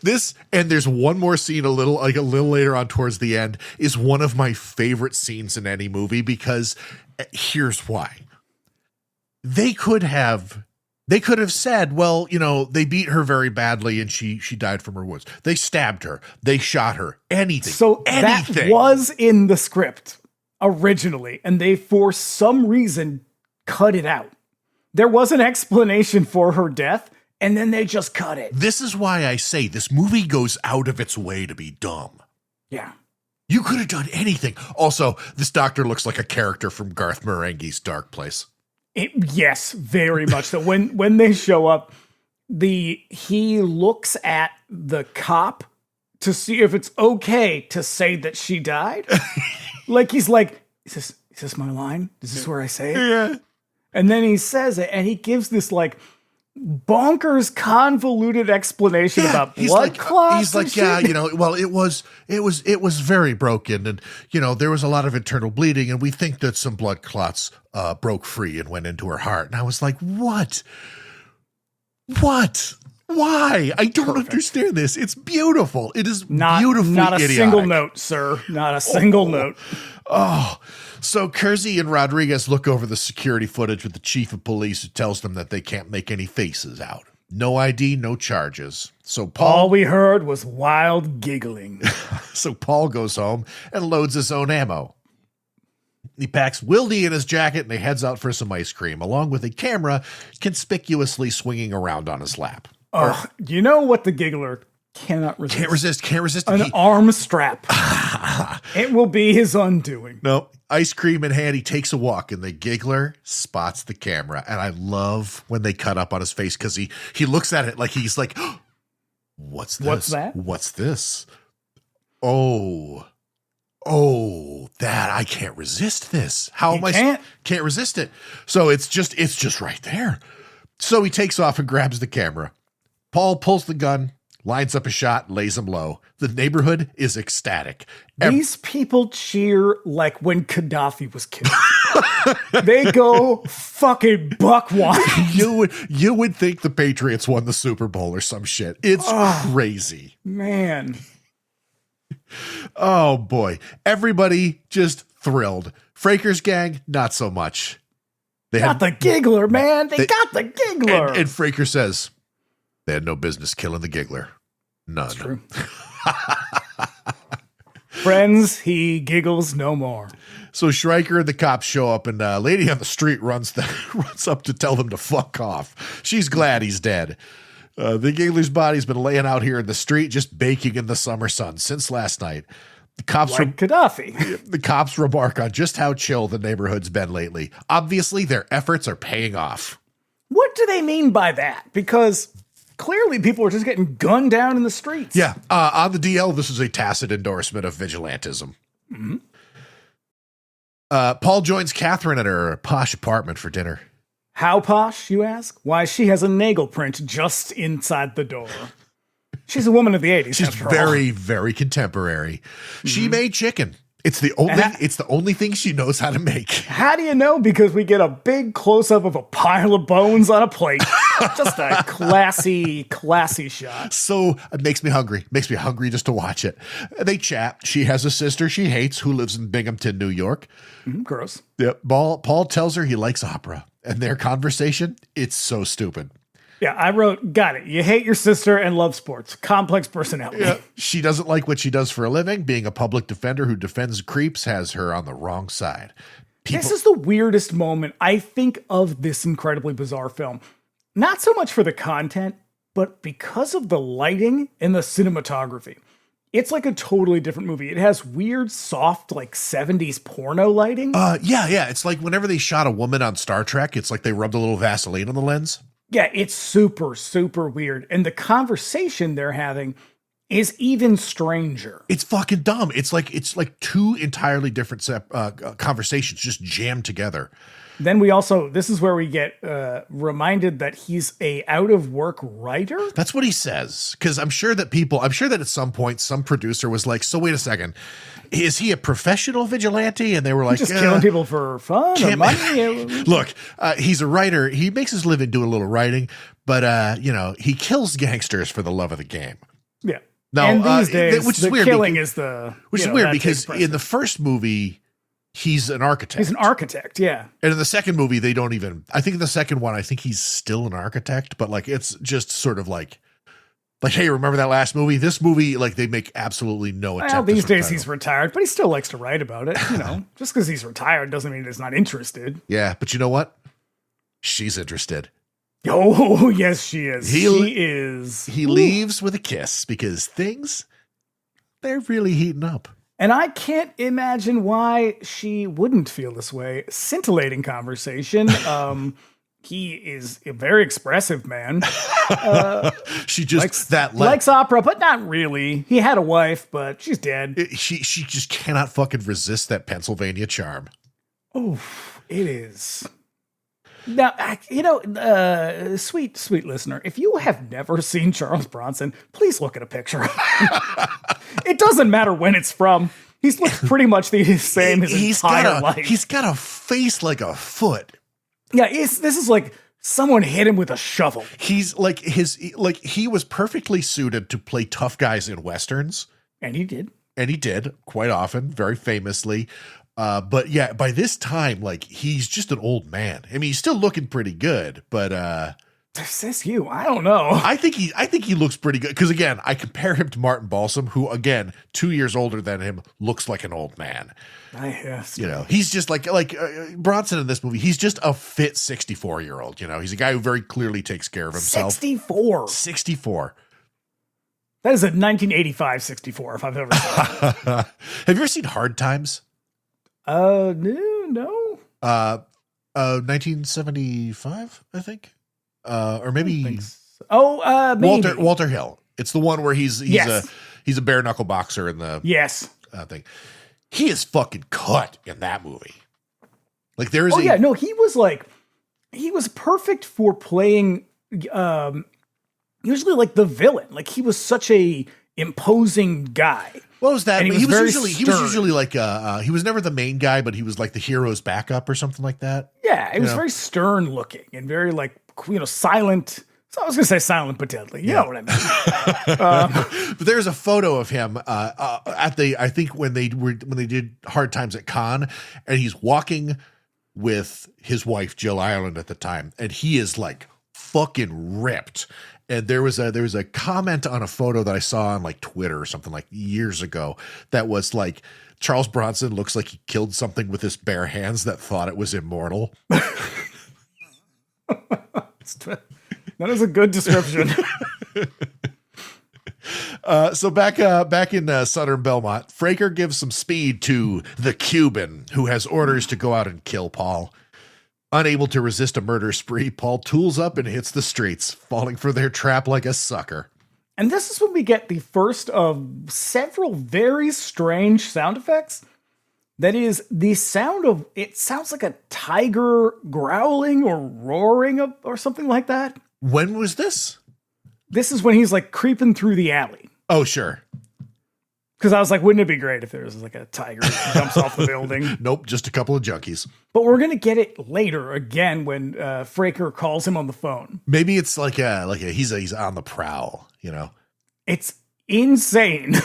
This, and there's one more scene a little later on towards the end, is one of my favorite scenes in any movie, because here's why. They could have said, well, they beat her very badly and she died from her wounds. They stabbed her. They shot her. Anything. So that was in the script originally, and they, for some reason, cut it out. There was an explanation for her death, and then they just cut it. This is why I say this movie goes out of its way to be dumb. Yeah. You could have done anything. Also, this doctor looks like a character from Garth Marenghi's Dark Place. Yes, very much so. When they show up, he looks at the cop to see if it's okay to say that she died. Like, he's like, is this my line? Is this where I say it? Yeah. And then he says it, and he gives this like bonkers convoluted explanation about blood clots. He's like, yeah, well, it was very broken, and there was a lot of internal bleeding, and we think that some blood clots broke free and went into her heart. And I was like, what? Why? I don't understand this. It's beautiful. It is beautifully not a idiotic. Single note, sir. Not a single note. Oh, so Kersey and Rodriguez look over the security footage with the chief of police, who tells them that they can't make any faces out. No ID, no charges. So all we heard was wild giggling. So Paul goes home and loads his own ammo. He packs Wildy in his jacket and he heads out for some ice cream, along with a camera conspicuously swinging around on his lap. You know what the giggler cannot resist? Can't resist. An arm strap. It will be his undoing. No, ice cream in hand, he takes a walk, and the giggler spots the camera. And I love when they cut up on his face, because he looks at it like he's like, oh, what's this? What's that? What's this? Oh, that I can't resist this. How am I can't resist it? So it's just right there. So he takes off and grabs the camera. Paul pulls the gun, lines up a shot, lays him low. The neighborhood is ecstatic. These people cheer like when Gaddafi was killed. They go fucking buck wild. You would think the Patriots won the Super Bowl or some shit. It's crazy. Man. Oh boy. Everybody just thrilled. Fraker's gang, not so much. They got the giggler, man. They got the giggler. And Fraker says, they had no business killing the giggler. None. That's true. Friends, he giggles no more. So Schreiker and the cops show up, and a lady on the street runs up to tell them to fuck off. She's glad he's dead. The giggler's body's been laying out here in the street, just baking in the summer sun since last night. The cops Gaddafi. The cops remark on just how chill the neighborhood's been lately. Obviously, their efforts are paying off. What do they mean by that? Because clearly people are just getting gunned down in the streets. Yeah. On the DL, this is a tacit endorsement of vigilantism. Mm-hmm. Paul joins Catherine at her posh apartment for dinner. How posh, you ask? Why, she has a Nagel print just inside the door. She's a woman of the 80s. She's very, very contemporary. Mm-hmm. She made chicken. It's the only thing she knows how to make. How do you know? Because we get a big close-up of a pile of bones on a plate. Just a classy shot. So it makes me hungry. Makes me hungry just to watch it. They chat. She has a sister she hates who lives in Binghamton, New York. Gross. Yep. Paul tells her he likes opera. And their conversation, it's so stupid. Yeah, I wrote, got it. You hate your sister and love sports. Complex personality. Yeah. She doesn't like what she does for a living. Being a public defender who defends creeps has her on the wrong side. This is the weirdest moment, I think, of this incredibly bizarre film. Not so much for the content, but because of the lighting and the cinematography. It's like a totally different movie. It has weird, soft, like 70s porno lighting. Yeah. It's like whenever they shot a woman on Star Trek, it's like they rubbed a little Vaseline on the lens. Yeah, it's super, super weird. And the conversation they're having is even stranger. It's fucking dumb. It's like two entirely different conversations just jammed together. Then this is where we get reminded that he's a out of work writer. That's what he says. Because I'm sure that at some point some producer was like, so wait a second, is he a professional vigilante? And they were like, just killing people for fun or money. Look, he's a writer. He makes his living doing a little writing, but he kills gangsters for the love of the game. Yeah. Now, and these days, which is the weird killing is the which is weird because in the first movie, he's an architect. He's an architect, yeah. And in the second movie, they don't even. I think in the second one, I think he's still an architect, but like it's just sort of like, hey, remember that last movie? This movie, like they make absolutely no attempt. Well, these days he's retired, but he still likes to write about it. Just because he's retired doesn't mean he's not interested. Yeah, but you know what? She's interested. Oh, yes, she is. She is. He leaves with a kiss because they're really heating up. And I can't imagine why she wouldn't feel this way. Scintillating conversation. He is a very expressive man. She just likes opera, but not really. He had a wife, but she's dead. She just cannot fucking resist that Pennsylvania charm. Oh, it is. Now, sweet listener, if you have never seen Charles Bronson, please look at a picture. It doesn't matter when it's from. He's looked pretty much the same his entire life. He's got a face like a foot. Yeah, this is like someone hit him with a shovel. He's like he was perfectly suited to play tough guys in Westerns. And he did. And he did quite often, very famously. But yeah, by this time, like he's just an old man. I mean, he's still looking pretty good, but says you. I don't know. I think he looks pretty good because again, I compare him to Martin Balsam, who again 2 years older than him looks like an old man. Yes. He's just like Bronson in this movie. He's just a fit 64-year-old. He's a guy who very clearly takes care of himself. 64. That is a 1985 64 if I've ever seen it. Have you ever seen Hard Times? No. 1975, I think. Or maybe maybe. Walter Hill. It's the one where he's a bare knuckle boxer in the thing. He is fucking cut in that movie. Like there is he was perfect for playing usually like the villain. Like he was such a imposing guy. What was that? And he was usually like he was never the main guy, but he was like the hero's backup or something like that. Yeah, he was very stern looking and very like silent. So I was gonna say silent but deadly. You know what I mean? But there's a photo of him I think when they did Hard Times at Cannes, and he's walking with his wife Jill Ireland at the time, and he is like fucking ripped. And there was a comment on a photo that I saw on like Twitter or something like years ago that was like Charles Bronson looks like he killed something with his bare hands that thought it was immortal. That is a good description. So back in Southern Belmont, Fraker gives some speed to the Cuban, who has orders to go out and kill Paul. Unable to resist a murder spree, Paul tools up and hits the streets, falling for their trap like a sucker. And this is when we get the first of several very strange sound effects. That is the sound of, it sounds like a tiger growling or roaring or something like that. When was this? This is when he's like creeping through the alley. Oh, sure. Because I was like, wouldn't it be great if there was like a tiger that jumps off the building? Nope, just a couple of junkies. But we're going to get it later again when Fraker calls him on the phone. Maybe it's like he's on the prowl, It's insane.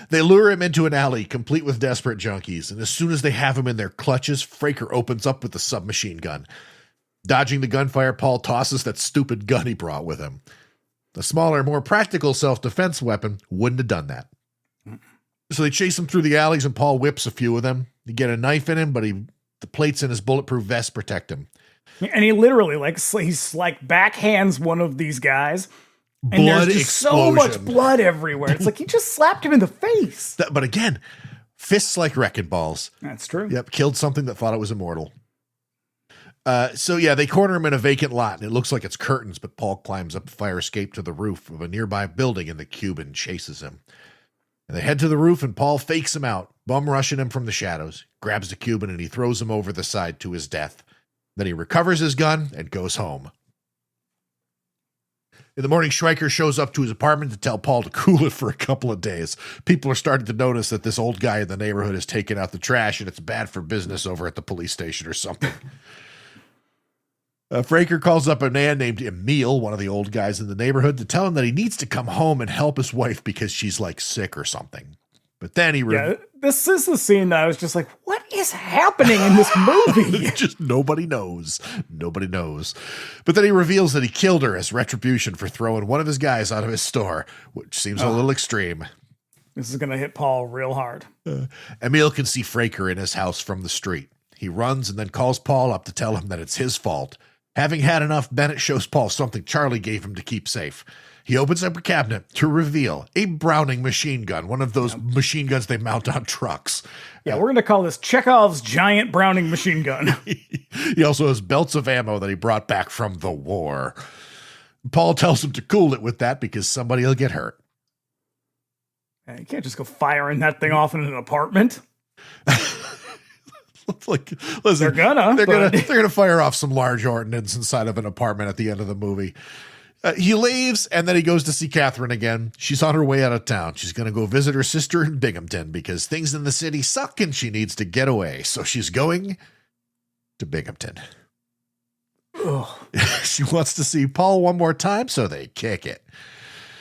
They lure him into an alley complete with desperate junkies, and as soon as they have him in their clutches, Fraker opens up with the submachine gun. Dodging the gunfire, Paul tosses that stupid gun he brought with him. The smaller, more practical self-defense weapon wouldn't have done that. So they chase him through the alleys, and Paul whips a few of them. They get a knife in him, but the plates in his bulletproof vest protect him. And he literally he's like backhands one of these guys And there's just so much blood everywhere. It's like he just slapped him in the face. But again, fists like wrecking balls. That's true. Yep, killed something that thought it was immortal. So yeah, they corner him in a vacant lot, and it looks like it's curtains, but Paul climbs up a fire escape to the roof of a nearby building, and the Cuban chases him. And they head to the roof, and Paul fakes him out, bum rushing him from the shadows, grabs the Cuban, and he throws him over the side to his death. Then he recovers his gun and goes home. In the morning, Schreiker shows up to his apartment to tell Paul to cool it for a couple of days. People are starting to notice that this old guy in the neighborhood is taking out the trash, and it's bad for business over at the police station or something. Fraker calls up a man named Emil, one of the old guys in the neighborhood, to tell him that he needs to come home and help his wife because she's like sick or something. But then he... this is the scene that I was just like, what is happening in this movie? Just nobody knows. Nobody knows. But then he reveals that he killed her as retribution for throwing one of his guys out of his store, which seems a little extreme. This is going to hit Paul real hard. Emil can see Fraker in his house from the street. He runs and then calls Paul up to tell him that it's his fault. Having had enough, Bennett shows Paul something Charlie gave him to keep safe. He opens up a cabinet to reveal a Browning machine gun, one of those machine guns they mount on trucks. Yeah, we're going to call this Chekhov's giant Browning machine gun. He also has belts of ammo that he brought back from the war. Paul tells him to cool it with that because somebody will get hurt. You can't just go firing that thing off in an apartment. Like, listen, they're gonna fire off some large ordnance inside of an apartment at the end of the movie. He leaves, and then he goes to see Catherine again. She's on her way out of town. She's going to go visit her sister in Binghamton because things in the city suck and she needs to get away. So she's going to Binghamton. She wants to see Paul one more time, so they kick it.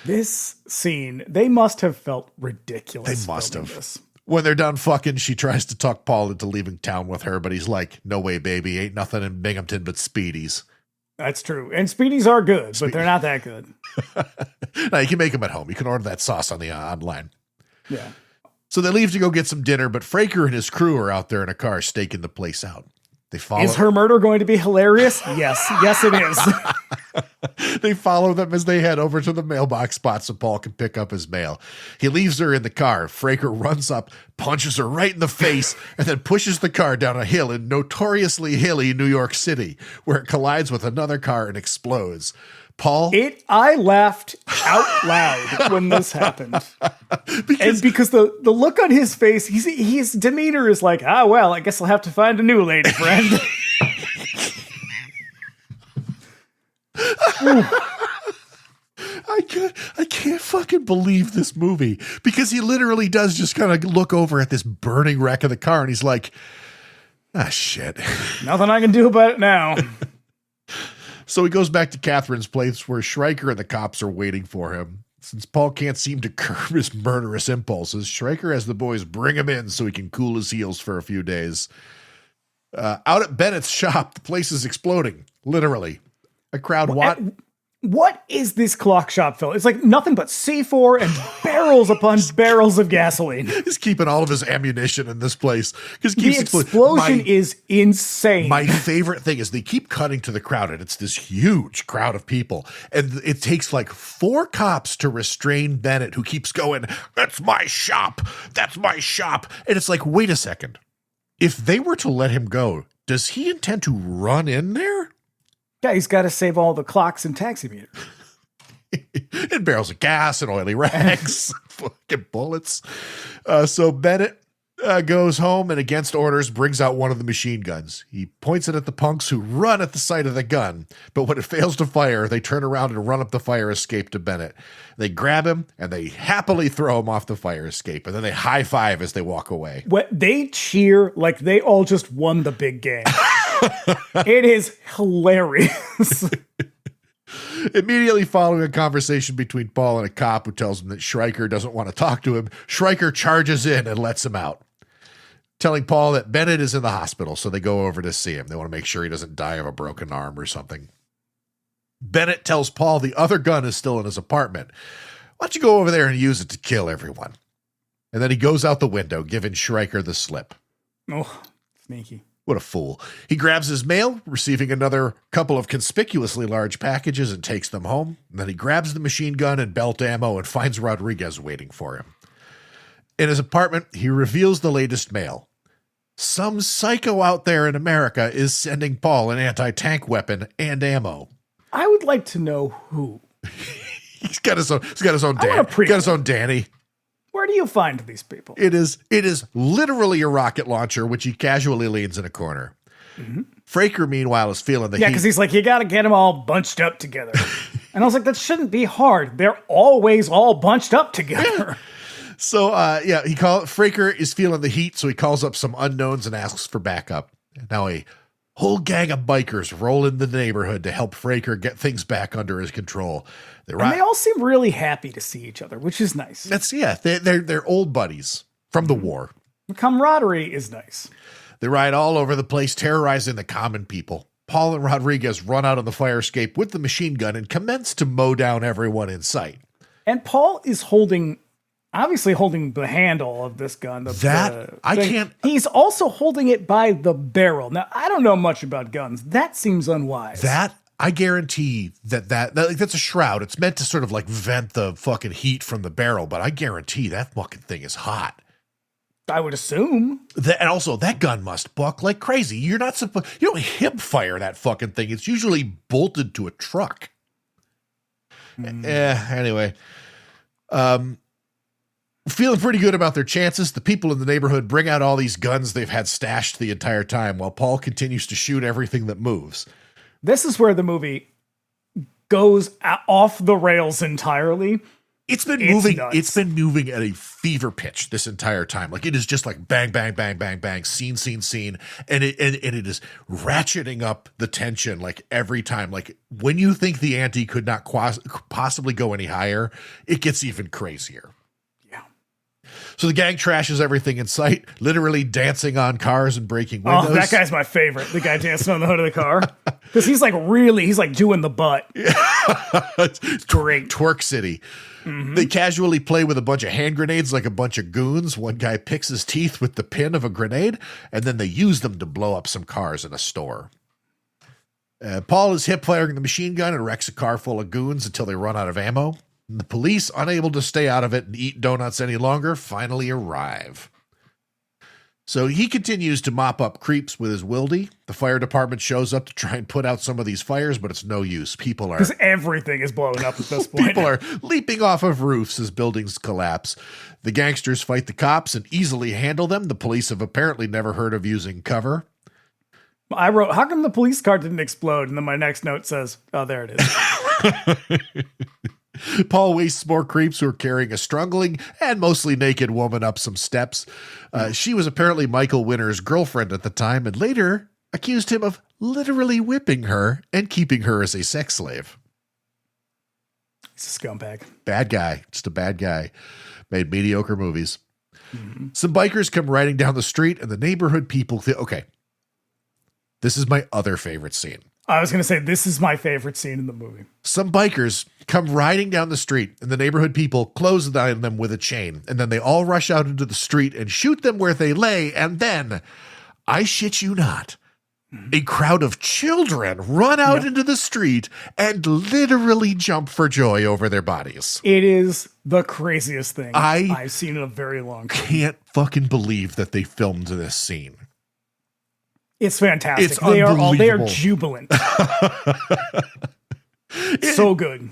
This scene, they must have felt ridiculous. They must have. When they're done fucking, she tries to talk Paul into leaving town with her, but he's like, no way, baby. Ain't nothing in Binghamton but Speedies. That's true. And Speedies are good, but they're not that good. No, you can make them at home. You can order that sauce on the online. Yeah. So they leave to go get some dinner, but Fraker and his crew are out there in a car staking the place out. They follow. Is her murder going to be hilarious? Yes. Yes, it is. They follow them as they head over to the mailbox spot so Paul can pick up his mail. He leaves her in the car. Fraker runs up, punches her right in the face, and then pushes the car down a hill in notoriously hilly New York City, where it collides with another car and explodes. Paul? I laughed out loud when this happened. because the look on his face, his demeanor is like, well, I guess I'll have to find a new lady friend. I can't fucking believe this movie because he literally does just kind of look over at this burning wreck of the car and he's like, shit. Nothing I can do about it now. So he goes back to Catherine's place where Schreiker and the cops are waiting for him. Since Paul can't seem to curb his murderous impulses, Schreiker has the boys bring him in so he can cool his heels for a few days. Out at Bennett's shop, the place is exploding. Literally. A crowd What is this clock shop, Phil? It's like nothing but C4 and barrels upon barrels of gasoline. He's keeping all of his ammunition in this place. The explosion is insane. My favorite thing is they keep cutting to the crowd, and it's this huge crowd of people. And it takes like 4 cops to restrain Bennett, who keeps going, that's my shop. That's my shop. And it's like, wait a second. If they were to let him go, does he intend to run in there? Yeah, he's got to save all the clocks and taximeters. And barrels of gas and oily rags, fucking bullets. So Bennett goes home and against orders brings out one of the machine guns. He points it at the punks who run at the sight of the gun. But when it fails to fire, they turn around and run up the fire escape to Bennett. They grab him and they happily throw him off the fire escape. And then they high five as they walk away. They cheer like they all just won the big game. It is hilarious. Immediately following a conversation between Paul and a cop who tells him that Schreiker doesn't want to talk to him, Schreiker charges in and lets him out, telling Paul that Bennett is in the hospital, so they go over to see him. They want to make sure he doesn't die of a broken arm or something. Bennett tells Paul the other gun is still in his apartment. Why don't you go over there and use it to kill everyone? And then he goes out the window, giving Schreiker the slip. Oh, sneaky. What a fool. He grabs his mail, receiving another couple of conspicuously large packages, and takes them home. And then he grabs the machine gun and belt ammo and finds Rodriguez waiting for him. In his apartment, he reveals the latest mail. Some psycho out there in America is sending Paul an anti-tank weapon and ammo. I would like to know who. He's got his own Danny. Where do you find these people? It is literally a rocket launcher, which he casually leans in a corner. Mm-hmm. Fraker, meanwhile, is feeling the heat. Yeah, because he's like, you got to get them all bunched up together. And I was like, that shouldn't be hard. They're always all bunched up together. So, Fraker is feeling the heat, so he calls up some unknowns and asks for backup. Now a whole gang of bikers roll in the neighborhood to help Fraker get things back under his control. And they all seem really happy to see each other, which is nice. They're old buddies from the war. The camaraderie is nice. They ride all over the place, terrorizing the common people. Paul and Rodriguez run out on the fire escape with the machine gun and commence to mow down everyone in sight. And Paul is obviously holding the handle of this gun. He's also holding it by the barrel. Now, I don't know much about guns. That seems unwise. I guarantee that's a shroud. It's meant to sort of like vent the fucking heat from the barrel, but I guarantee that fucking thing is hot. I would assume. And also, that gun must buck like crazy. You don't hip fire that fucking thing. It's usually bolted to a truck. Anyway. Feeling pretty good about their chances, the people in the neighborhood bring out all these guns they've had stashed the entire time while Paul continues to shoot everything that moves. This is where the movie goes off the rails entirely. It's been moving at a fever pitch this entire time. Like, it is just like bang, bang, bang, bang, bang, scene. And it is ratcheting up the tension like every time. Like, when you think the ante could not possibly go any higher, it gets even crazier. So the gang trashes everything in sight, literally dancing on cars and breaking windows. Oh, that guy's my favorite. The guy dancing on the hood of the car. Because he's like doing the butt. It's great. Twerk City. Mm-hmm. They casually play with a bunch of hand grenades like a bunch of goons. One guy picks his teeth with the pin of a grenade, and then they use them to blow up some cars in a store. Paul is hip firing the machine gun and wrecks a car full of goons until they run out of ammo. The police, unable to stay out of it and eat donuts any longer, finally arrive. So he continues to mop up creeps with his wildy. The fire department shows up to try and put out some of these fires, but it's no use. Because everything is blowing up at this point. People are leaping off of roofs as buildings collapse. The gangsters fight the cops and easily handle them. The police have apparently never heard of using cover. I wrote, how come the police car didn't explode? And then my next note says, oh, there it is. Paul wastes more creeps who are carrying a struggling and mostly naked woman up some steps. She was apparently Michael Winner's girlfriend at the time and later accused him of literally whipping her and keeping her as a sex slave. He's a scumbag. Bad guy. Just a bad guy. Made mediocre movies. Mm-hmm. Some bikers come riding down the street and the neighborhood people think, okay, this is my other favorite scene. I was going to say, this is my favorite scene in the movie. Some bikers come riding down the street, and the neighborhood people close on them with a chain, and then they all rush out into the street and shoot them where they lay, and then, I shit you not, a crowd of children run out into the street and literally jump for joy over their bodies. It is the craziest thing I've seen in a very long time. Can't fucking believe that they filmed this scene. It's fantastic. It's they are jubilant. So good.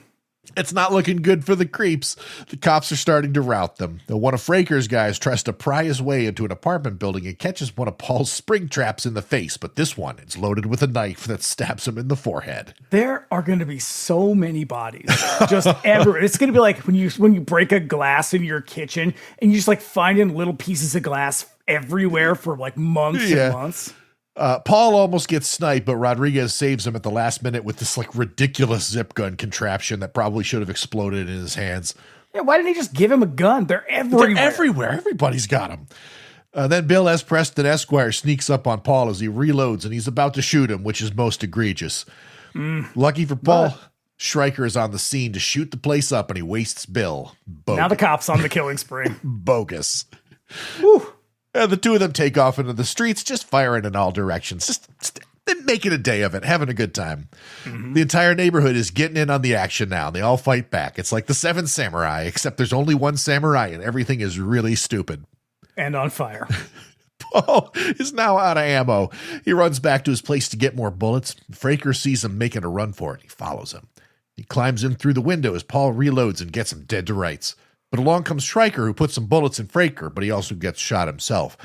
It's not looking good for the creeps. The cops are starting to rout them. One of Fraker's guys tries to pry his way into an apartment building and catches one of Paul's spring traps in the face, but this one is loaded with a knife that stabs him in the forehead. There are going to be so many bodies just everywhere. It's going to be like when you break a glass in your kitchen and you just like finding little pieces of glass everywhere for like months and months. Paul almost gets sniped, but Rodriguez saves him at the last minute with this like ridiculous zip gun contraption that probably should have exploded in his hands. Yeah, why didn't he just give him a gun? They're everywhere. They're everywhere. Everybody's got them. Then Bill S. Preston Esquire sneaks up on Paul as he reloads, and he's about to shoot him, which is most egregious. Lucky for Paul, Schreiker is on the scene to shoot the place up, and he wastes Bill. Now the cop's on the killing spree. Bogus. Whew. And the two of them take off into the streets, just firing in all directions, just making a day of it, having a good time. Mm-hmm. The entire neighborhood is getting in on the action now. They all fight back. It's like the Seven Samurai, except there's only one samurai and everything is really stupid. And on fire. Paul is now out of ammo. He runs back to his place to get more bullets. Fraker sees him making a run for it. He follows him. He climbs in through the window as Paul reloads and gets him dead to rights. But along comes Stryker, who puts some bullets in Fraker, but he also gets shot himself.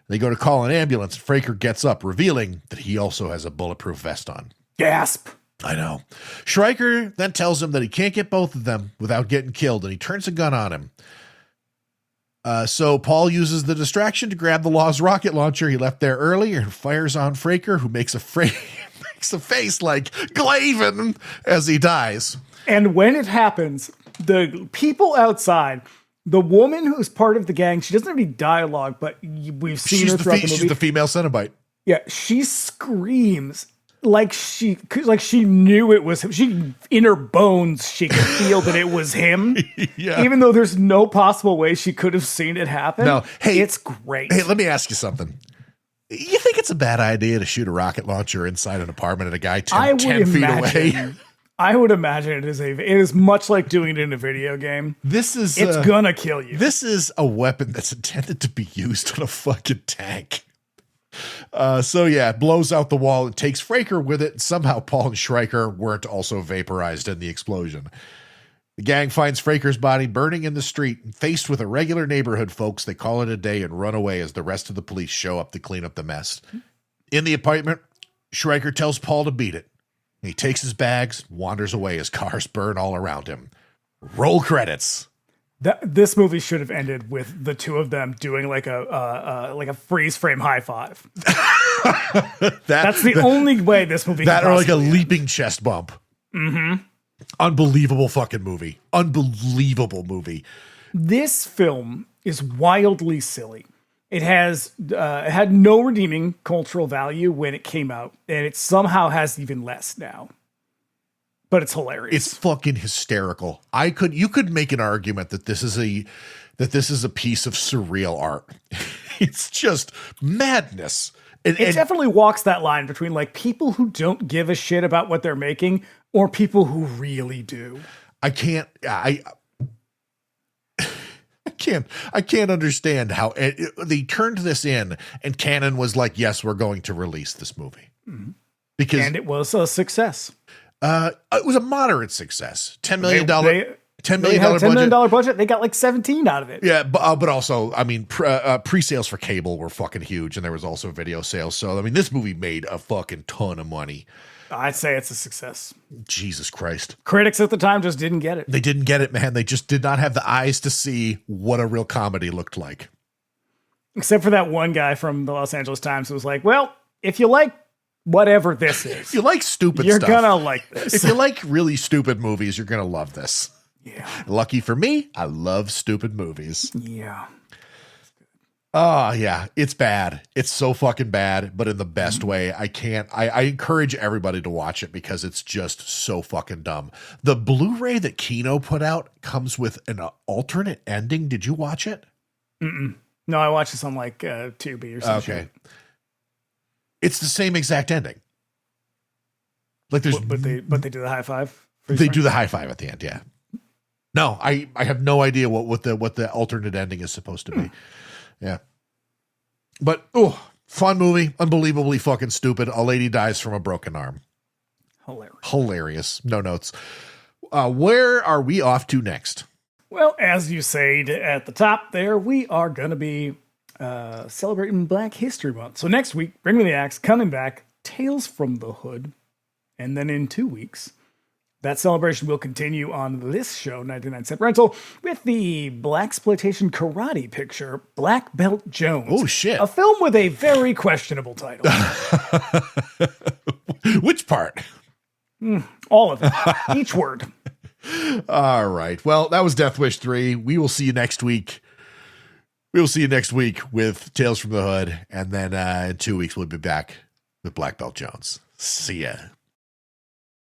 They go to call an ambulance, and Fraker gets up, revealing that he also has a bulletproof vest on. Gasp. I know. Stryker then tells him that he can't get both of them without getting killed, and he turns a gun on him. So Paul uses the distraction to grab the Law's rocket launcher he left there earlier and fires on Fraker, who makes a face like Glaven as he dies. And when it happens, the people outside, the woman who's part of the gang, she doesn't have any dialogue, but we've seen her throughout the movie. She's the female Cenobite. Yeah, she screams like she knew it was him. She, in her bones, she could feel that it was him. Yeah. Even though there's no possible way she could have seen it happen. No, hey, it's great. Hey, let me ask you something. You think it's a bad idea to shoot a rocket launcher inside an apartment at a guy 10 feet away? I would imagine it is much like doing it in a video game. It's gonna kill you. This is a weapon that's intended to be used on a fucking tank. So yeah, it blows out the wall and takes Fraker with it. Somehow Paul and Stryker weren't also vaporized in the explosion. The gang finds Fraker's body burning in the street, and faced with irregular neighborhood folks, they call it a day and run away as the rest of the police show up to clean up the mess. In the apartment, Stryker tells Paul to beat it. He takes his bags, wanders away as cars burn all around him. Roll credits. This movie should have ended with the two of them doing like a freeze frame high five. That's the only way this movie. That or like a leaping chest bump. Mm-hmm. Unbelievable fucking movie. Unbelievable movie. This film is wildly silly. It had no redeeming cultural value when it came out, and it somehow has even less now. But it's hilarious. It's fucking hysterical. You could make an argument that this is a piece of surreal art. It's just madness. It definitely walks that line between like people who don't give a shit about what they're making or people who really do. I can't understand how they turned this in and Canon was like, yes, we're going to release this movie. Mm-hmm. And it was a success. It was a moderate success. $10 million budget. They got like 17 out of it. Yeah, but also, I mean, pre-sales for cable were fucking huge, and there was also video sales. So, I mean, this movie made a fucking ton of money. I'd say it's a success. Jesus Christ. Critics at the time just didn't get it. They didn't get it, man. They just did not have the eyes to see what a real comedy looked like. Except for that one guy from the Los Angeles Times who was like, well, if you like whatever this is, if you like stupid you're stuff, you're gonna like this. If you like really stupid movies, you're gonna love this. Yeah. Lucky for me, I love stupid movies. Yeah. Oh yeah, it's bad. It's so fucking bad, but in the best way. I encourage everybody to watch it because it's just so fucking dumb. The Blu-ray that Kino put out comes with an alternate ending. Did you watch it? Mm-mm. No, I watched this on like Tubi or something. Okay. It's the same exact ending. Like there's, but they do the high five. They do the high five at the end. Yeah. No, I have no idea what the alternate ending is supposed to be. Yeah. But fun movie, unbelievably fucking stupid. A lady dies from a broken arm. Hilarious. No notes. Where are we off to next? Well, as you said at the top there, we are going to be celebrating Black History Month. So next week, Bring Me the Axe, coming back, Tales from the Hood. And then in 2 weeks, that celebration will continue on this show, 99-Cent Rental, with the blaxploitation karate picture, Black Belt Jones. Oh, shit. A film with a very questionable title. Which part? All of it. Each word. All right. Well, that was Death Wish 3. We will see you next week. We will see you next week with Tales from the Hood. And then in 2 weeks, we'll be back with Black Belt Jones. See ya.